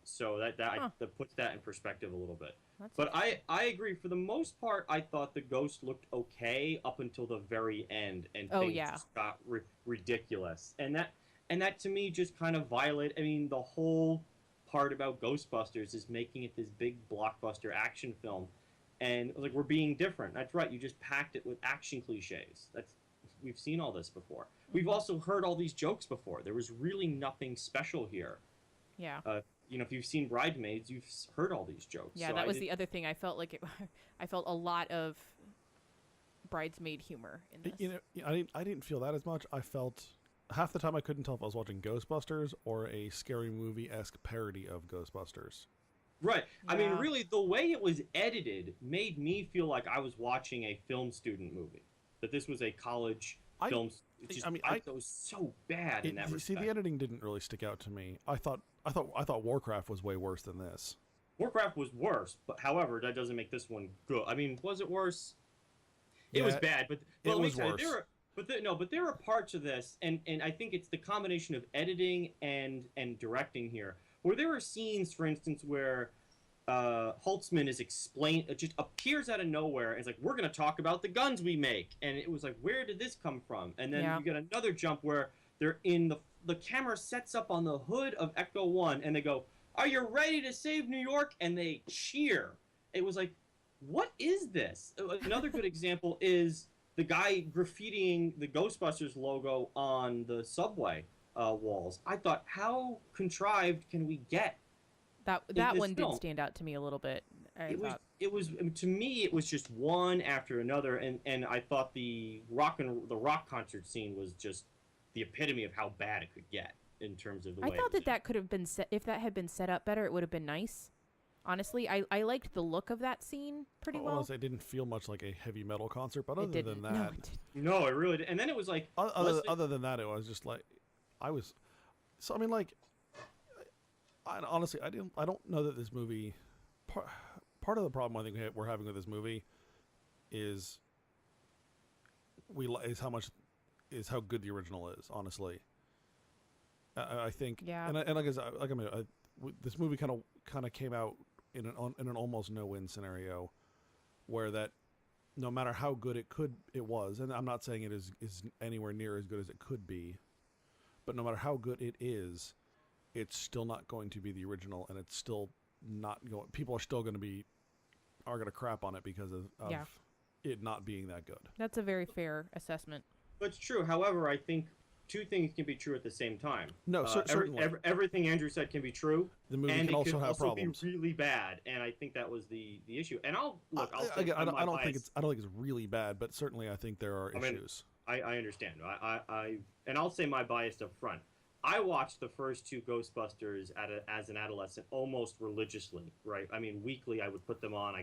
So that puts that in perspective a little bit. But I agree. For the most part, I thought the Ghost looked okay up until the very end, and things just got ridiculous. And that to me just kind of violated. I mean, the whole part about Ghostbusters is making it this big blockbuster action film, and like, we're being different. That's right. You just packed it with action cliches. We've seen all this before. We've also heard all these jokes before. There was really nothing special here. Yeah. If you've seen Bridesmaids, you've heard all these jokes. Yeah, so that was the other thing. I felt like I felt a lot of bridesmaid humor in this. I didn't feel that as much. I felt half the time I couldn't tell if I was watching Ghostbusters or a scary movie-esque parody of Ghostbusters. Right. Yeah. I mean, really, the way it was edited made me feel like I was watching a film student movie. That this was a college film. I thought it was so bad in that respect. See, the editing didn't really stick out to me. I thought Warcraft was way worse than this. Warcraft was worse, but however, that doesn't make this one good. I mean, was it worse? It was bad, but it was worse. But there are parts of this, and I think it's the combination of editing and directing here, where there are scenes, for instance, where Holtzman just appears out of nowhere and is like, we're going to talk about the guns we make. And it was like, where did this come from? And then you get another jump where they're in the camera sets up on the hood of Ecto 1 and they go, "Are you ready to save New York?" And they cheer. It was like, what is this? Another good example is the guy graffitiing the Ghostbusters logo on the subway walls. I thought, how contrived can we get? That one did stand out to me a little bit. It was to me it was just one after another, and I thought the rock concert scene was just the epitome of how bad it could get in terms of the way. I thought that could have been if that had been set up better, it would have been nice. Honestly, I liked the look of that scene pretty well. Honestly, it didn't feel much like a heavy metal concert, but other than that, no, it really did. And then it was like other than that, it was just like I mean, like, honestly, I don't know that this movie. Part of the problem I think we're having with this movie is how good the original is. Honestly, I think. Yeah. And like I mean, this movie kind of came out in an almost no-win scenario, where that no matter how good it was, and I'm not saying it is anywhere near as good as it could be, but no matter how good it is, it's still not going to be the original, and it's still not going. People are still going to crap on it because of it not being that good. That's a very fair assessment. That's true. However, I think two things can be true at the same time. No, certainly. Everything Andrew said can be true. The movie can also have problems. Be really bad, and I think that was the issue. And I'll I don't think it's really bad, but certainly I think there are issues. I understand. And I'll say my bias up front. I watched the first two Ghostbusters as an adolescent almost religiously, right? I mean, weekly I would put them on.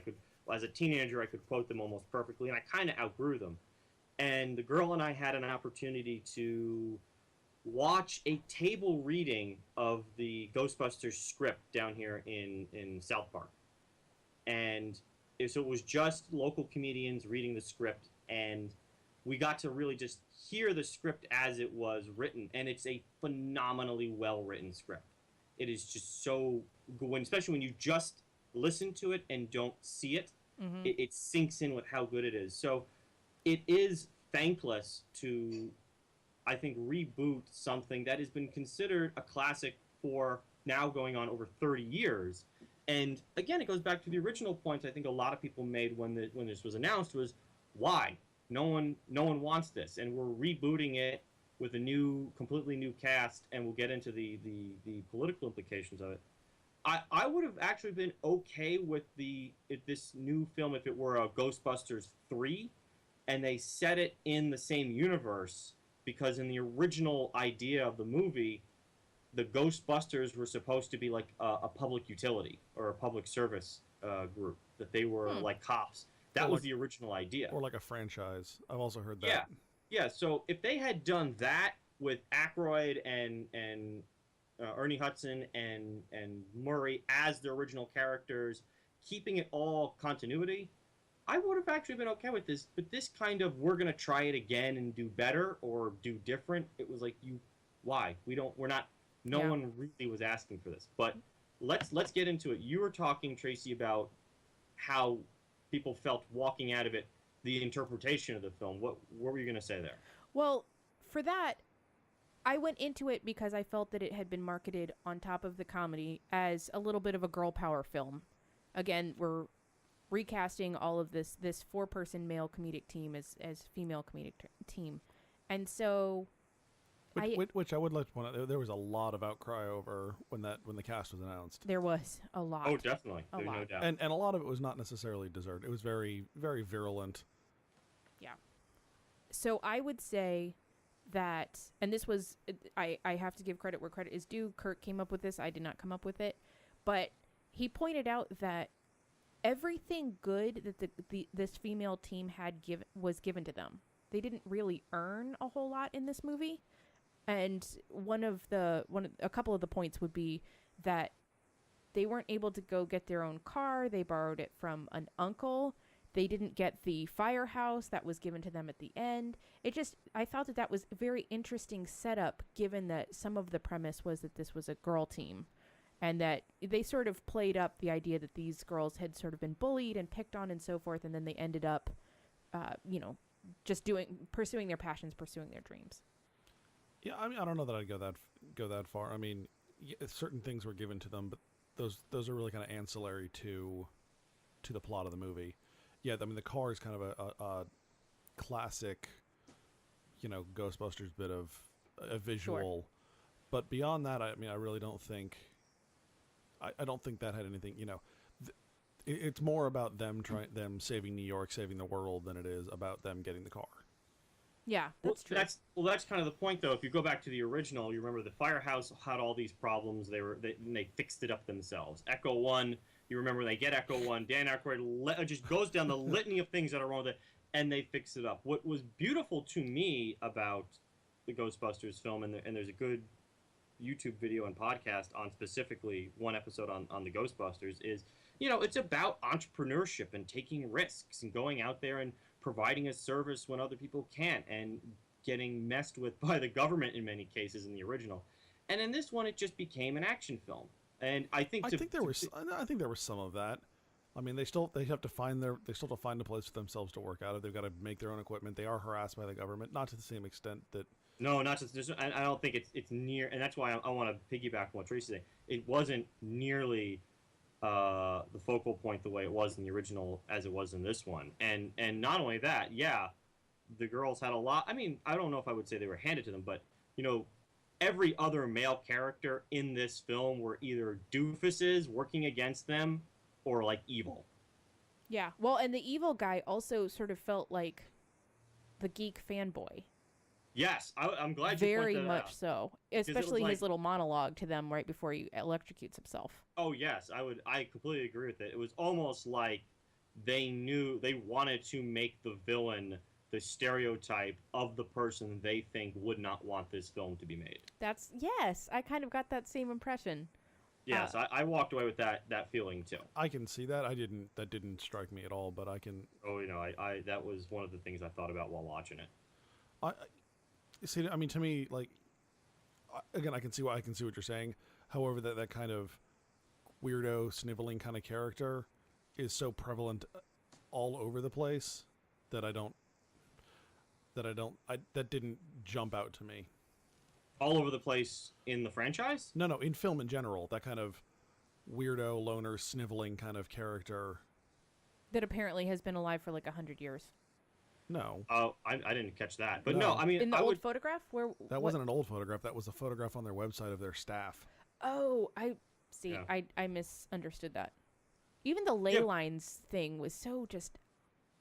As a teenager, I could quote them almost perfectly, and I kind of outgrew them. And the girl and I had an opportunity to watch a table reading of the Ghostbusters script down here in South Park. And so it was just local comedians reading the script, and we got to really just hear the script as it was written. And it's a phenomenally well-written script. It is just so good, especially when you just listen to it and don't see it. Mm-hmm. It sinks in with how good it is. So it is thankless to, I think, reboot something that has been considered a classic for now going on over 30 years. And again, it goes back to the original point I think a lot of people made when this was announced was, why? No one wants this, and we're rebooting it with a completely new cast, and we'll get into the political implications of it. I would have actually been okay with this new film if it were a Ghostbusters 3, and they set it in the same universe, because in the original idea of the movie, the Ghostbusters were supposed to be like a public utility or a public service group, that they were like cops. That was the original idea. Or like a franchise. I've also heard that. Yeah. So if they had done that with Aykroyd and Ernie Hudson and Murray as the original characters, keeping it all continuity, I would have actually been okay with this. But this kind of, we're going to try it again and do better or do different, it was like, why? No one really was asking for this. But let's get into it. You were talking, Tracy, about how people felt walking out of it, the interpretation of the film. What were you going to say there? Well, for that, I went into it because I felt that it had been marketed on top of the comedy as a little bit of a girl power film. Again, we're recasting all of this 4-person male comedic team as female comedic team. And so which I would like to point out, there was a lot of outcry over when the cast was announced. There was a lot. Oh, definitely. There's no doubt. And a lot of it was not necessarily deserved. It was very, very virulent. Yeah. So I would say that, and this was, I have to give credit where credit is due. Kurt came up with this. I did not come up with it. But he pointed out that everything good that this female team was given to them. They didn't really earn a whole lot in this movie. And a couple of the points would be that they weren't able to go get their own car. They borrowed it from an uncle. They didn't get the firehouse that was given to them at the end. I thought that was a very interesting setup, given that some of the premise was that this was a girl team, and that they sort of played up the idea that these girls had sort of been bullied and picked on and so forth, and then they ended up, just pursuing their passions, pursuing their dreams. Yeah, I mean, I don't know that I'd go that far. I mean, certain things were given to them, but those are really kind of ancillary to the plot of the movie. Yeah, I mean, the car is kind of a classic, Ghostbusters bit of a visual. Sure. But beyond that, I mean, I really don't think. I don't think that had anything. It's more about them them saving New York, saving the world, than it is about them getting the car. Yeah, that's true. That's kind of the point, though. If you go back to the original, you remember the firehouse had all these problems. They fixed it up themselves. Echo 1, you remember they get Echo 1. Dan Aykroyd just goes down the litany of things that are wrong with it, and they fix it up. What was beautiful to me about the Ghostbusters film, and there's a good YouTube video and podcast on specifically one episode on the Ghostbusters, is, it's about entrepreneurship and taking risks and going out there and providing a service when other people can't, and getting messed with by the government in many cases in the original. And in this one, it just became an action film. And I think there was some of that. I mean, they have to find a place for themselves to work out of. They've got to make their own equipment. They are harassed by the government, not to the same extent that. No, not just. I don't think it's near, and that's why I want to piggyback on what Tracy said. It wasn't nearly the focal point the way it was in the original as it was in this one. And not only that, yeah, the girls had a lot. I mean, I don't know if I would say they were handed to them, but every other male character in this film were either doofuses working against them or like evil. Yeah, well, and the evil guy also sort of felt like the geek fanboy. Yes, I'm glad you very pointed that out. Much so, especially his little monologue to them right before he electrocutes himself. Oh yes, I completely agree with it. It was almost like they knew they wanted to make the villain the stereotype of the person they think would not want this film to be made. Yes, I kind of got that same impression. Yes, I walked away with that feeling too. I can see that. That didn't strike me at all, but I can. Oh, I that was one of the things I thought about while watching it. See, I mean, to me, like, again, I can see what you're saying. However, that kind of weirdo, sniveling kind of character is so prevalent all over the place that that didn't jump out to me. All over the place in the franchise? No, in film in general, that kind of weirdo, loner, sniveling kind of character. That apparently has been alive for like 100 years. No. Oh, I didn't catch that. But no, I mean... In the old photograph? That wasn't an old photograph. That was a photograph on their website of their staff. Oh, I see. Yeah. I misunderstood that. Even the ley lines thing was so just...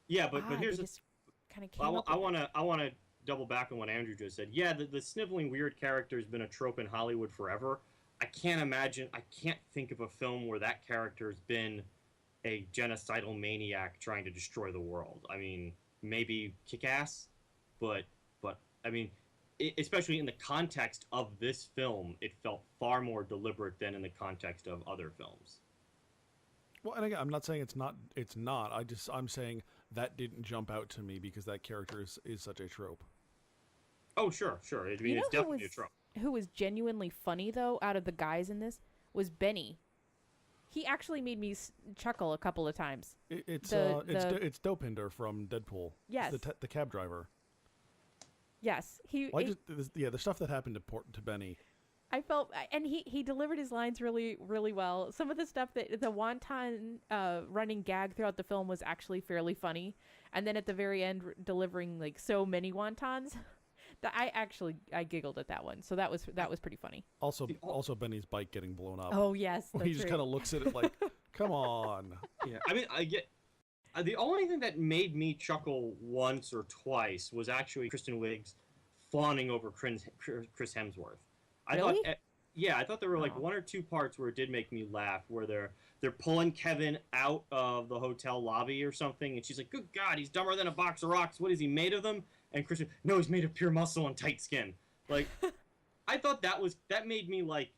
Yeah, but here's... Just kind of came up I want to double back on what Andrew just said. Yeah, the sniveling weird character has been a trope in Hollywood forever. I can't think of a film where that character has been a genocidal maniac trying to destroy the world. I mean... Maybe Kick-Ass, but I mean, especially in the context of this film, it felt far more deliberate than in the context of other films. Well, and again, I'm not saying it's not. I'm saying that didn't jump out to me because that character is such a trope. Oh, sure. I mean, it's definitely a trope. Who was genuinely funny though, out of the guys in this, was Benny. He actually made me chuckle a couple of times. It's Dopinder from Deadpool. Yes, the cab driver. Yes, the stuff that happened to Benny. I felt, and he delivered his lines really, really well. Some of the stuff that the wonton running gag throughout the film was actually fairly funny, and then at the very end, delivering like so many wontons. I giggled at that one, so that was pretty funny. Also Benny's bike getting blown up. Oh yes, that's he just kind of looks at it like, "Come on." Yeah, I mean, I get the only thing that made me chuckle once or twice was actually Kristen Wiig's fawning over Chris Hemsworth. Really? I thought there were like one or two parts where it did make me laugh, where they're pulling Kevin out of the hotel lobby or something, and she's like, "Good God, he's dumber than a box of rocks. What is he made of them?" And Christian, no, he's made of pure muscle and tight skin. Like, I thought that made me like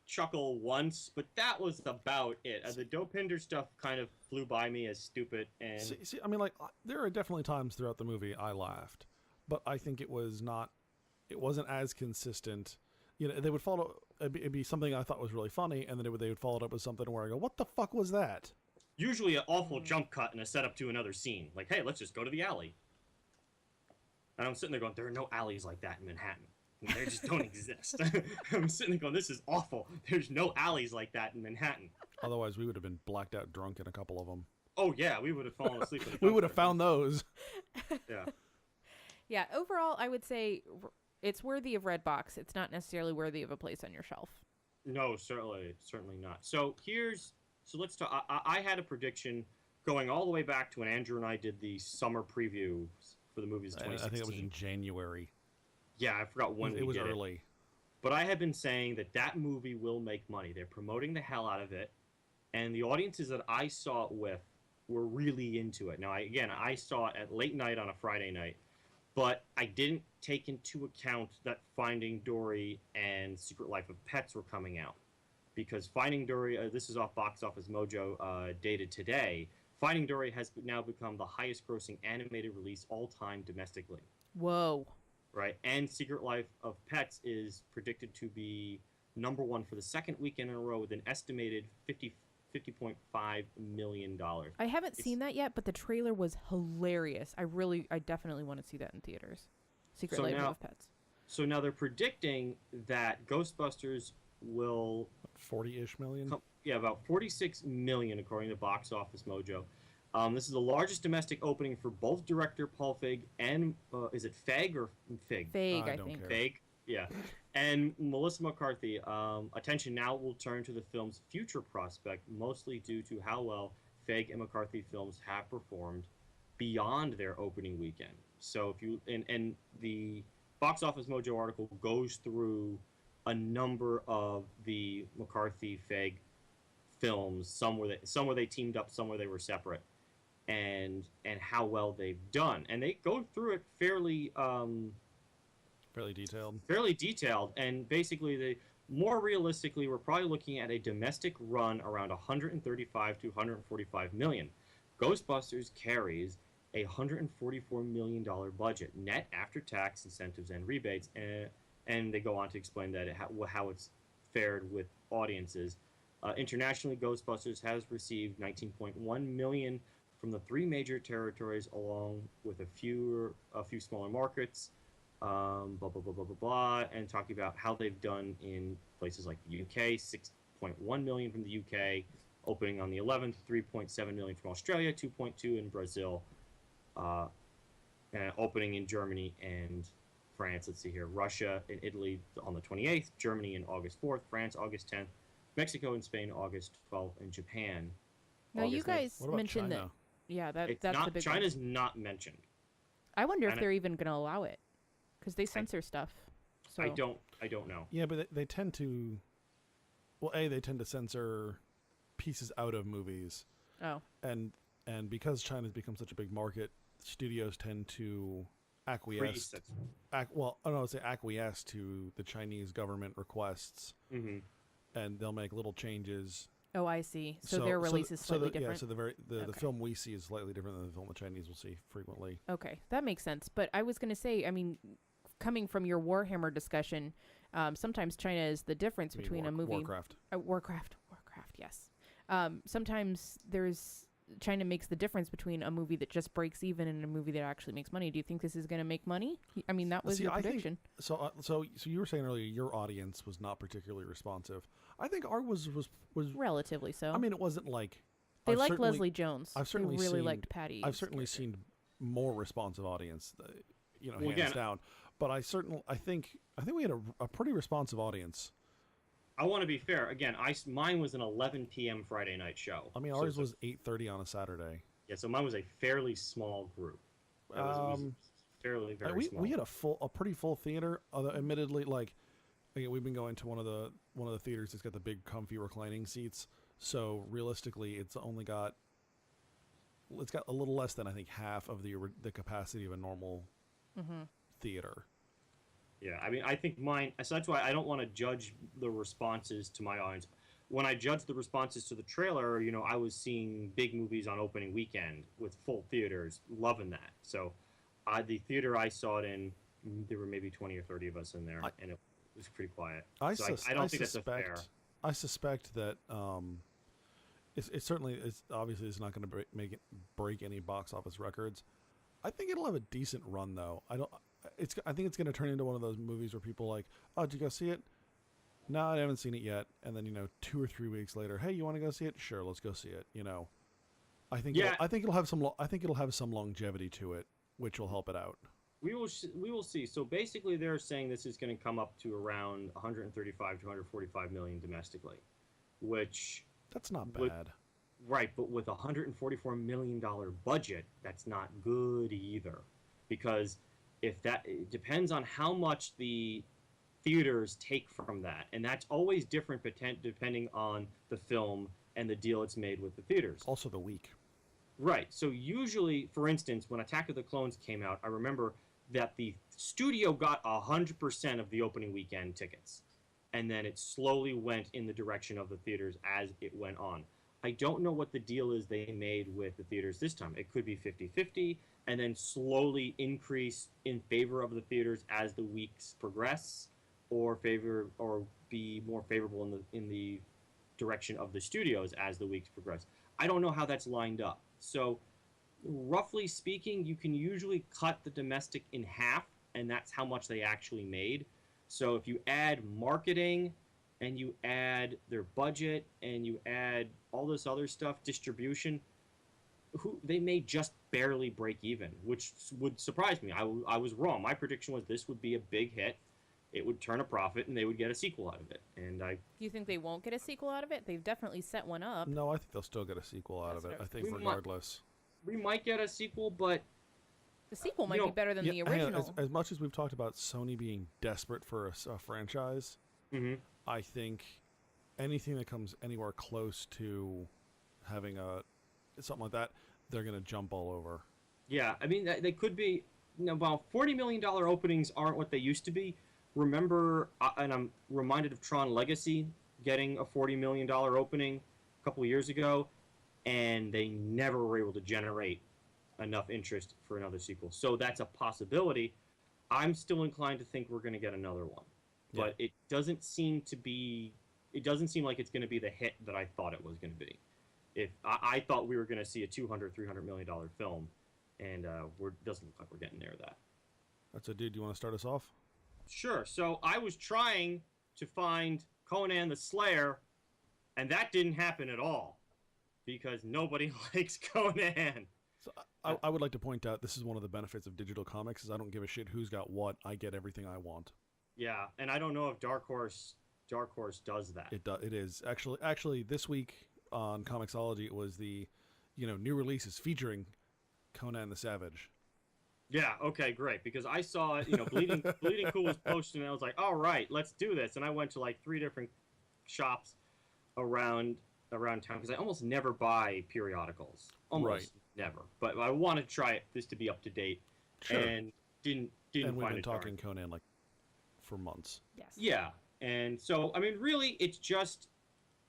chuckle once, but that was about it. The Dopinder stuff kind of flew by me as stupid. And see, I mean, like, there are definitely times throughout the movie I laughed, but I think it wasn't as consistent. They would follow. It'd be something I thought was really funny, and then they would follow it up with something where I go, "What the fuck was that?" Usually, an awful jump cut and a setup to another scene. Like, hey, let's just go to the alley. And I'm sitting there going, there are no alleys like that in Manhattan. They just don't exist. I'm sitting there going, this is awful. There's no alleys like that in Manhattan. Otherwise, we would have been blacked out drunk in a couple of them. Oh, yeah, we would have fallen asleep. We would have found those. Yeah. Yeah, overall, I would say it's worthy of red box. It's not necessarily worthy of a place on your shelf. No, certainly not. So let's talk. I had a prediction going all the way back to when Andrew and I did the summer previews for the movies of 2016. I think it was in January. Yeah, I forgot when it was did early. But I had been saying that movie will make money. They're promoting the hell out of it, and the audiences that I saw it with were really into it. Now, I saw it at late night on a Friday night, but I didn't take into account that Finding Dory and Secret Life of Pets were coming out. Because Finding Dory, this is off Box Office Mojo, dated today, Finding Dory has now become the highest grossing animated release all time domestically. Whoa. Right? And Secret Life of Pets is predicted to be #1 for the second weekend in a row with an estimated $50.5 million. I haven't seen that yet, but the trailer was hilarious. I definitely want to see that in theaters. Secret Life of Pets. So now they're predicting that Ghostbusters will 40-ish million. About 46 million according to Box Office Mojo. This is the largest domestic opening for both director Paul Feig and is it Feig or Fig? Feig, I think. Feig, yeah, and Melissa McCarthy. Attention now will turn to the film's future prospect, mostly due to how well Feig and McCarthy films have performed beyond their opening weekend. So if you and the Box Office Mojo article goes through a number of the McCarthy Feig films. Some where they teamed up, some where they were separate, and how well they've done. And they go through it fairly detailed. Fairly detailed, and basically more realistically, we're probably looking at a domestic run around 135 to 145 million. Ghostbusters carries a $144 million budget, net after tax, incentives, and rebates, and they go on to explain that how it's fared with audiences. Internationally, Ghostbusters has received $19.1 million from the 3 major territories, along with a few smaller markets. And talking about how they've done in places like the UK, $6.1 million from the UK, opening on the 11th, $3.7 million from Australia, $2.2 in Brazil, and opening in Germany and France. Let's see here, Russia and Italy on the 28th, Germany in August 4th, France August 10th, Mexico and Spain August 12th, and Japan. Now you guys mentioned China? that. Yeah, that's not, the big China's one. not mentioned. I wonder if they're even going to allow it, because they censor stuff. So I don't know. Yeah, but they tend to. Well, they tend to censor pieces out of movies. Oh. And because China's become such a big market, studios tend to acquiesce. Acquiesce to the Chinese government requests. Mm-hmm. And they'll make little changes. Oh, I see. So their release is slightly different. Yeah, so the film we see is slightly different than the film the Chinese will see frequently. Okay, that makes sense. But I was going to say, I mean, coming from your Warhammer discussion, sometimes China is the difference between a movie. Warcraft, yes. Sometimes China makes the difference between a movie that just breaks even and a movie that actually makes money. Do you think this is going to make money? I mean, that was your prediction. So you were saying earlier your audience was not particularly responsive. I think ours was relatively so. I mean, it wasn't like they liked Leslie Jones. I've certainly really liked Patty. I've certainly seen more responsive audience, hands down. But I think we had a pretty responsive audience. I want to be fair. Again, mine was an 11 p.m. Friday night show. I mean, ours was 8:30 on a Saturday. Yeah, so mine was a fairly small group. It was very small. We had a pretty full theater. Although, admittedly, we've been going to one of the theaters that's got the big, comfy reclining seats. So realistically, it's got a little less than I think half of the capacity of a normal theater. Yeah, I mean, I think mine. So that's why I don't want to judge the responses to my audience. When I judged the responses to the trailer, I was seeing big movies on opening weekend with full theaters, loving that. So, the theater I saw it in, there were maybe 20 or 30 of us in there, and it was pretty quiet. I don't think that's fair. I suspect that it's obviously it's not going to break any box office records. I think it'll have a decent run though. I think it's going to turn into one of those movies where people are like, oh, did you go see it? No, I haven't seen it yet. And then 2 or 3 weeks later, hey, you want to go see it? Sure, let's go see it. I think it'll have some longevity to it, which will help it out. We will see. So basically, they're saying this is going to come up to around 135 to 145 million domestically, which that's not bad. Right, but with a $144 million budget, that's not good either, because it depends on how much the theaters take from that, and that's always different depending on the film and the deal it's made with the theaters. Also the week. Right. So usually, for instance, when Attack of the Clones came out, I remember that the studio got 100% of the opening weekend tickets, and then it slowly went in the direction of the theaters as it went on. I don't know what the deal is they made with the theaters this time. It could be 50-50, and then slowly increase in favor of the theaters as the weeks progress, or be more favorable in the direction of the studios as the weeks progress. I don't know how that's lined up. So, roughly speaking, you can usually cut the domestic in half, and that's how much they actually made. So if you add marketing, and you add their budget, and you add all this other stuff, distribution, they may just barely break even, which would surprise me. I was wrong. My prediction was this would be a big hit. It would turn a profit, and they would get a sequel out of it. And Do you think they won't get a sequel out of it? They've definitely set one up. No, I think they'll still get a sequel out of it. I think regardless. We might get a sequel, but the sequel might be better than the original. As much as we've talked about Sony being desperate for a franchise, I think anything that comes anywhere close to having something like that, they're going to jump all over. Yeah, I mean, they could be. About $40 million openings aren't what they used to be. Remember, and I'm reminded of Tron Legacy getting a $40 million opening a couple of years ago, and they never were able to generate enough interest for another sequel. So that's a possibility. I'm still inclined to think we're going to get another one. But it doesn't seem like it's going to be the hit that I thought it was going to be. If I thought we were going to see a $200-300 million film, and doesn't look like we're getting near that. That's it, dude. Do you want to start us off? Sure. So I was trying to find Conan the Slayer, and that didn't happen at all because nobody likes Conan. So I would like to point out this is one of the benefits of digital comics is I don't give a shit who's got what. I get everything I want. Yeah, and I don't know if Dark Horse does that. It is actually this week on Comixology it was the new releases featuring Conan the Savage. Yeah, okay, great. Because I saw Bleeding Cool was posted, and I was like, all right, let's do this. And I went to like 3 different shops around town because I almost never buy periodicals. Almost never. But I wanted to try this to be up to date. Sure. And didn't and we've find been it talking Conan like for months. Yes. Yeah. And so, I mean, really, it's just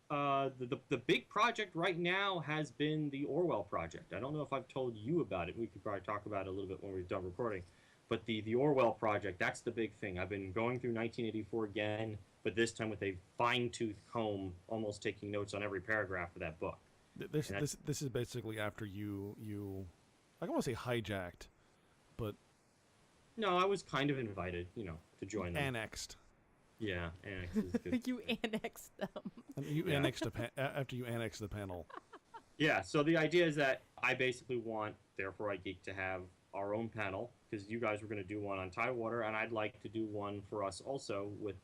the big project right now has been the Orwell project. I don't know if I've told you about it. We could probably talk about it a little bit when we're done recording. But the Orwell project, that's the big thing. I've been going through 1984 again, but this time with a fine-tooth comb, almost taking notes on every paragraph of that book. This is basically after you I don't want to say hijacked, but no, I was kind of invited, to join them. Annexed. Yeah, annexed is good. You annexed them. You annexed after you annexed the panel. Yeah, so the idea is that I basically want, therefore I Geek, to have our own panel, because you guys were going to do one on Tidewater, and I'd like to do one for us also with,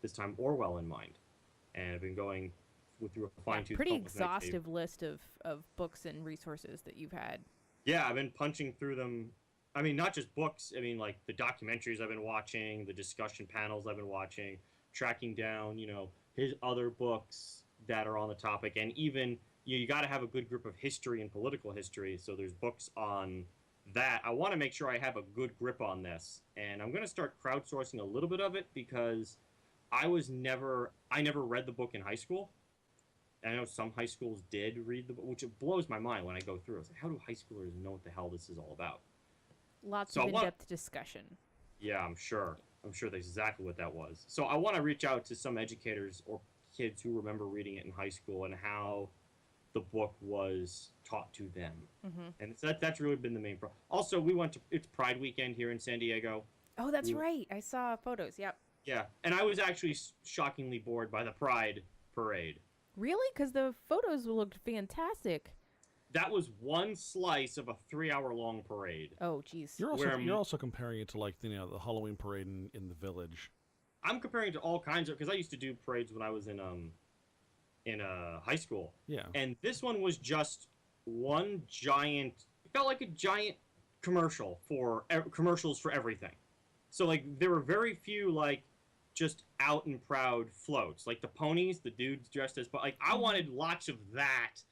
this time, Orwell in mind. And I've been going through a fine-tooth pretty exhaustive list of books and resources that you've had. Yeah, I've been punching through them. I mean, not just books. I mean, like the documentaries I've been watching, the discussion panels I've been watching, tracking down, his other books that are on the topic. And even, you got to have a good group of history and political history. So there's books on that. I want to make sure I have a good grip on this. And I'm going to start crowdsourcing a little bit of it because I never read the book in high school. I know some high schools did read the book, which it blows my mind when I go through. It's like, how do high schoolers know what the hell this is all about? Lots of in-depth discussion. Yeah, I'm sure. That's exactly what that was. So I want to reach out to some educators or kids who remember reading it in high school and how the book was taught to them. Mm-hmm. And that's really been the main problem. Also, it's Pride weekend here in San Diego. Oh, that's right. I saw photos. Yep. Yeah, and I was actually shockingly bored by the Pride parade. Really? Because the photos looked fantastic. That was one slice of a 3-hour-long parade. Oh, jeez. You're also comparing it to like the Halloween parade in the village. I'm comparing it to all kinds of, because I used to do parades when I was in high school. Yeah. And this one was just one giant. It felt like a giant commercials for everything. So like there were very few like just out and proud floats, like the ponies, the dudes dressed as like I wanted lots of that.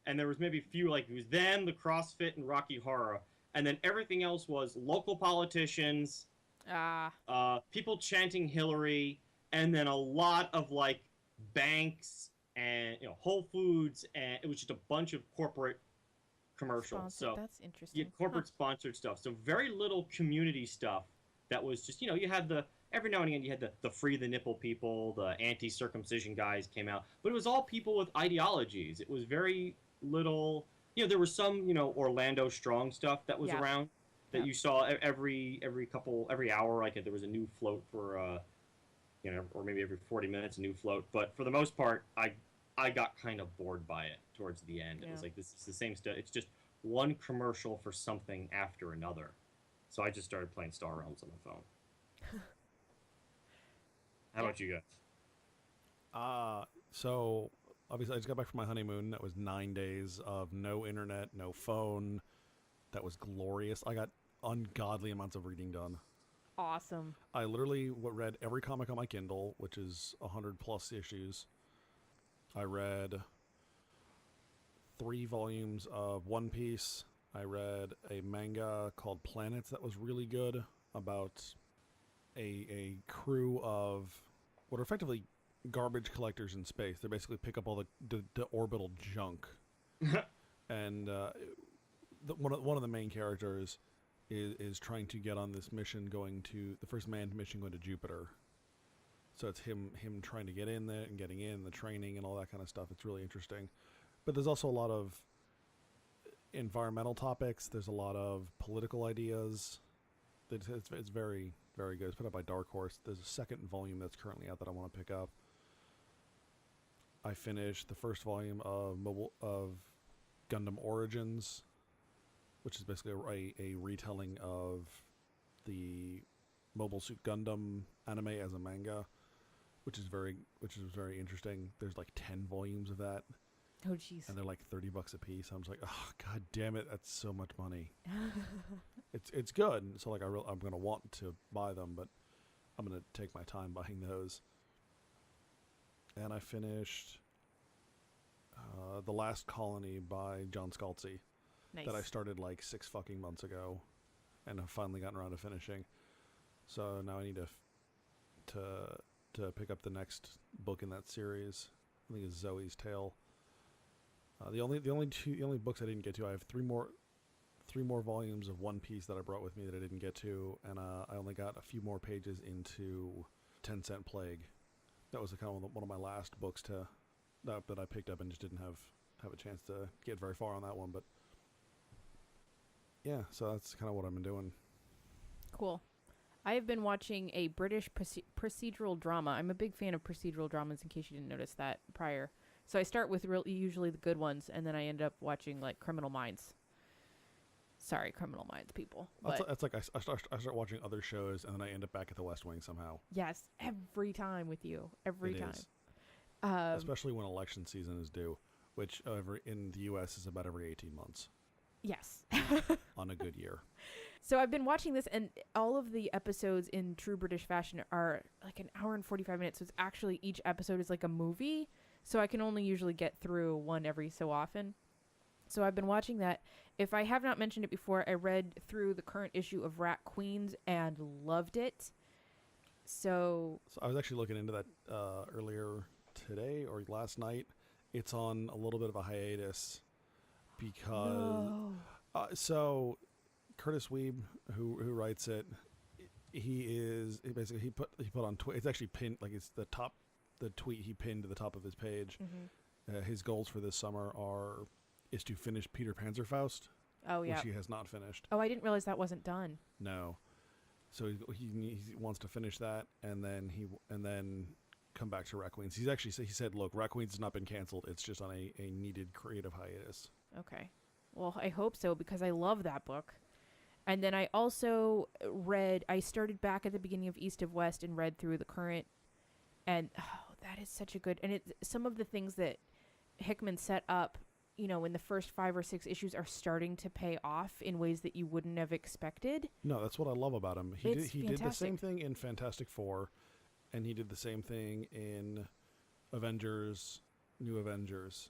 And there was maybe a few, like, it was them, the CrossFit, and Rocky Horror. And then everything else was local politicians, people chanting Hillary, and then a lot of, like, banks and, Whole Foods, and it was just a bunch of corporate commercials. Sponsored. So that's interesting. Yeah, corporate-sponsored stuff. So very little community stuff that was just, you had every now and again, you had the free the nipple people, the anti-circumcision guys came out. But it was all people with ideologies. It was very little, there was some, Orlando Strong stuff that was around that you saw every hour. Like there was a new float for, or maybe every 40 minutes a new float. But for the most part, I got kind of bored by it towards the end. It was like, this is the same stuff. It's just one commercial for something after another. So I just started playing Star Realms on my phone. How about you guys? So obviously I just got back from my honeymoon. That was 9 days of no internet, no phone. That was glorious. I got ungodly amounts of reading done. Awesome. I literally read every comic on my Kindle, which is 100 plus issues. I read 3 volumes of One Piece. I read a manga called Planets that was really good about a crew of what are effectively garbage collectors in space. They basically pick up all the orbital junk. And one of the main characters is trying to get on this mission going to the first manned mission going to Jupiter. So it's him trying to get in there and getting in, the training and all that kind of stuff. It's really interesting. But there's also a lot of environmental topics. There's a lot of political ideas. It's very, very good. It's put up by Dark Horse. There's a second volume that's currently out that I want to pick up. I finished the first volume of Gundam Origins, which is basically a retelling of the Mobile Suit Gundam anime as a manga, which is very interesting. There's like 10 volumes of that. Oh, jeez. And they're like $30 a piece. I'm just like, oh, god damn it, that's so much money. It's good. So like I'm gonna want to buy them, but I'm gonna take my time buying those. And I finished The Last Colony by John Scalzi. Nice. That I started like 6 fucking months ago, and have finally gotten around to finishing. So now I need to pick up the next book in that series. I think it's Zoe's Tale. The only books I didn't get to, I have three more volumes of One Piece that I brought with me that I didn't get to, and I only got a few more pages into 10 Cent Plague. That was kind of one of my last books that I picked up and just didn't have a chance to get very far on that one. But yeah, so that's kind of what I've been doing. Cool. I have been watching a British procedural drama. I'm a big fan of procedural dramas, in case you didn't notice that prior. So I start with usually the good ones, and then I end up watching like Criminal Minds. Sorry, Criminal Minds, people. That's like I start watching other shows, and then I end up back at the West Wing somehow. Yes, every time with you. Every time. Especially when election season is due, which in the U.S. is about every 18 months. Yes. On a good year. So I've been watching this, and all of the episodes in true British fashion are like an hour and 45 minutes. So it's actually, each episode is like a movie. So I can only usually get through one every so often. So I've been watching that. If I have not mentioned it before, I read through the current issue of Rat Queens and loved it. So I was actually looking into that earlier today or last night. It's on a little bit of a hiatus because so Curtis Weeb, who writes it, he put on Twitter. It's actually pinned, like it's the tweet he pinned to the top of his page. Mm-hmm. His goals for this summer is to finish Peter Panzerfaust. Oh yeah, which he has not finished. Oh, I didn't realize that wasn't done. No, So he wants to finish that, and then come back to Requeens. He said, look, Requeens has not been canceled. It's just on a needed creative hiatus. Okay. Well, I hope so, because I love that book. And then I also I started back at the beginning of East of West and read through the current. And that is such a good, and some of the things that Hickman set up, in the first 5 or 6 issues are starting to pay off in ways that you wouldn't have expected. No, that's what I love about him. He did the same fantastic. thing in Fantastic Four, and he did the same thing in Avengers, New Avengers.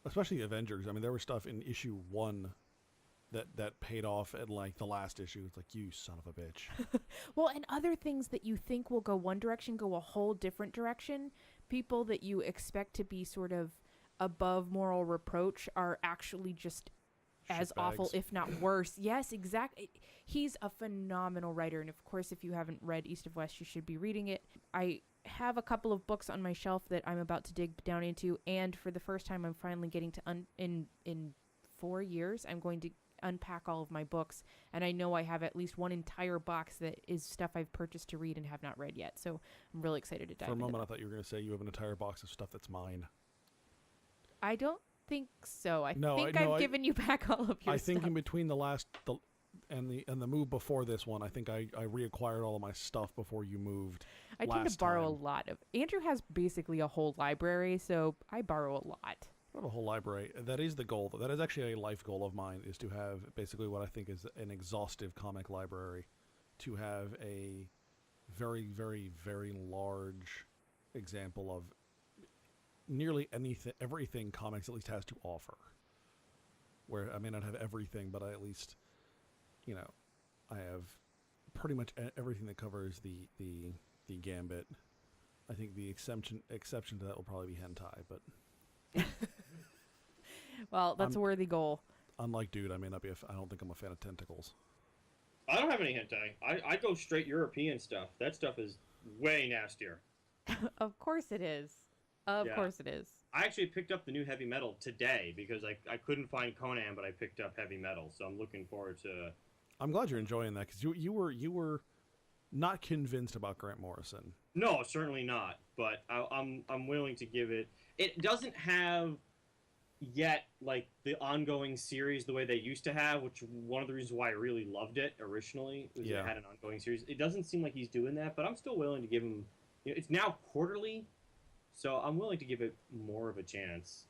Especially Avengers. I mean, there was stuff in issue 1 that paid off at like the last issue. It's like, you son of a bitch. Well, and other things that you think will go one direction go a whole different direction. People that you expect to be sort of above moral reproach are actually just as awful, if not worse. Yes, exactly. He's a phenomenal writer, and of course, if you haven't read East of West, you should be reading it. I have a couple of books on my shelf that I'm about to dig down into, and for the first time, I'm finally getting to in 4 years, I'm going to unpack all of my books, and I know I have at least one entire box that is stuff I've purchased to read and have not read yet. So I'm really excited to dive into For a moment, that. I thought you were going to say you have an entire box of stuff that's mine. I don't think so. I've given you back all of your stuff. I think in between the move before this one, I think I reacquired all of my stuff before you moved. I tend to borrow a lot of. Andrew has basically a whole library, so I borrow a lot. I have a whole library. That is the goal. That is actually a life goal of mine, is to have basically what I think is an exhaustive comic library, to have a very, very, very large example of nearly everything comics at least has to offer. Where I may not have everything, but I at least, I have pretty much everything that covers the gambit. I think the exception to that will probably be hentai, but well, that's a worthy goal. Unlike Dude, I don't think I'm a fan of tentacles. I don't have any hentai. I go straight European stuff. That stuff is way nastier. Of course it is. Of course it is. I actually picked up the new Heavy Metal today because I couldn't find Conan, but I picked up Heavy Metal, so I'm looking forward to. I'm glad you're enjoying that, because you were not convinced about Grant Morrison. No, certainly not. But I'm willing to give it. It doesn't have yet like the ongoing series the way they used to have, which one of the reasons why I really loved it originally was it had an ongoing series. It doesn't seem like he's doing that, but I'm still willing to give him. It's now quarterly. So I'm willing to give it more of a chance.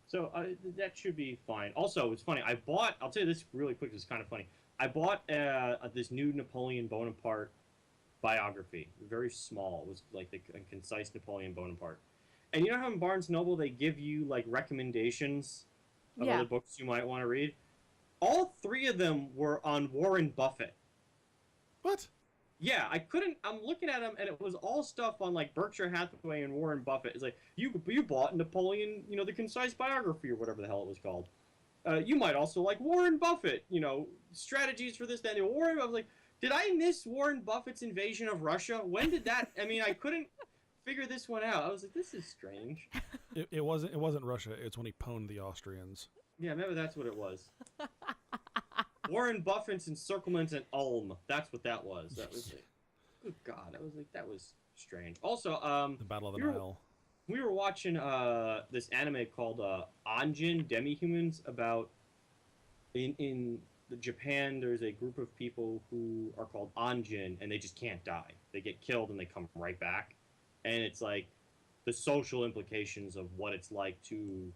So that should be fine. Also, it's funny. I'll tell you this really quick. It's kind of funny. I bought this new Napoleon Bonaparte biography. Very small. It was like a concise Napoleon Bonaparte. And you know how in Barnes & Noble they give you like recommendations of other books you might want to read? All 3 of them were on Warren Buffett. What? Yeah, I'm looking at them, and it was all stuff on, like, Berkshire Hathaway and Warren Buffett. It's like, you bought Napoleon, the concise biography, or whatever the hell it was called. You might also like Warren Buffett, strategies for this, that, and Warren. I was like, did I miss Warren Buffett's invasion of Russia? When did that, I couldn't figure this one out. I was like, this is strange. It wasn't Russia, it's when he pwned the Austrians. Yeah, maybe that's what it was. Warren Buffett's encirclement at Ulm. That's what that was. That was like, good God. I was like, that was strange. Also, the Battle of the Nile. We were watching this anime called Anjin Demi-Humans about in Japan. There's a group of people who are called Anjin, and they just can't die. They get killed and they come right back. And it's like the social implications of what it's like to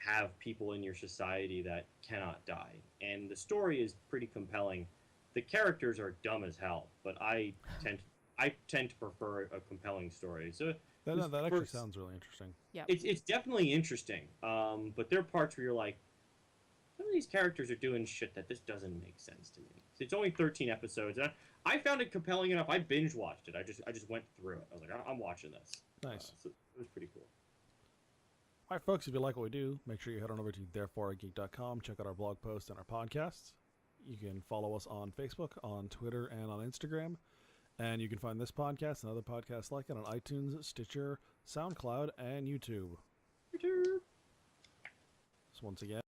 have people in your society that cannot die. And the story is pretty compelling. The characters are dumb as hell, but I tend to prefer a compelling story. So that actually sounds really interesting. Yeah, it's definitely interesting. But there are parts where you're like, some of these characters are doing shit that this doesn't make sense to me. It's only 13 episodes, and I found it compelling enough. I binge watched it. I just went through it. I was like, I'm watching this. Nice. So it was pretty cool. All right, folks, if you like what we do, make sure you head on over to thereforegeek.com. Check out our blog posts and our podcasts. You can follow us on Facebook, on Twitter, and on Instagram. And you can find this podcast and other podcasts like it on iTunes, Stitcher, SoundCloud, and YouTube. So once again,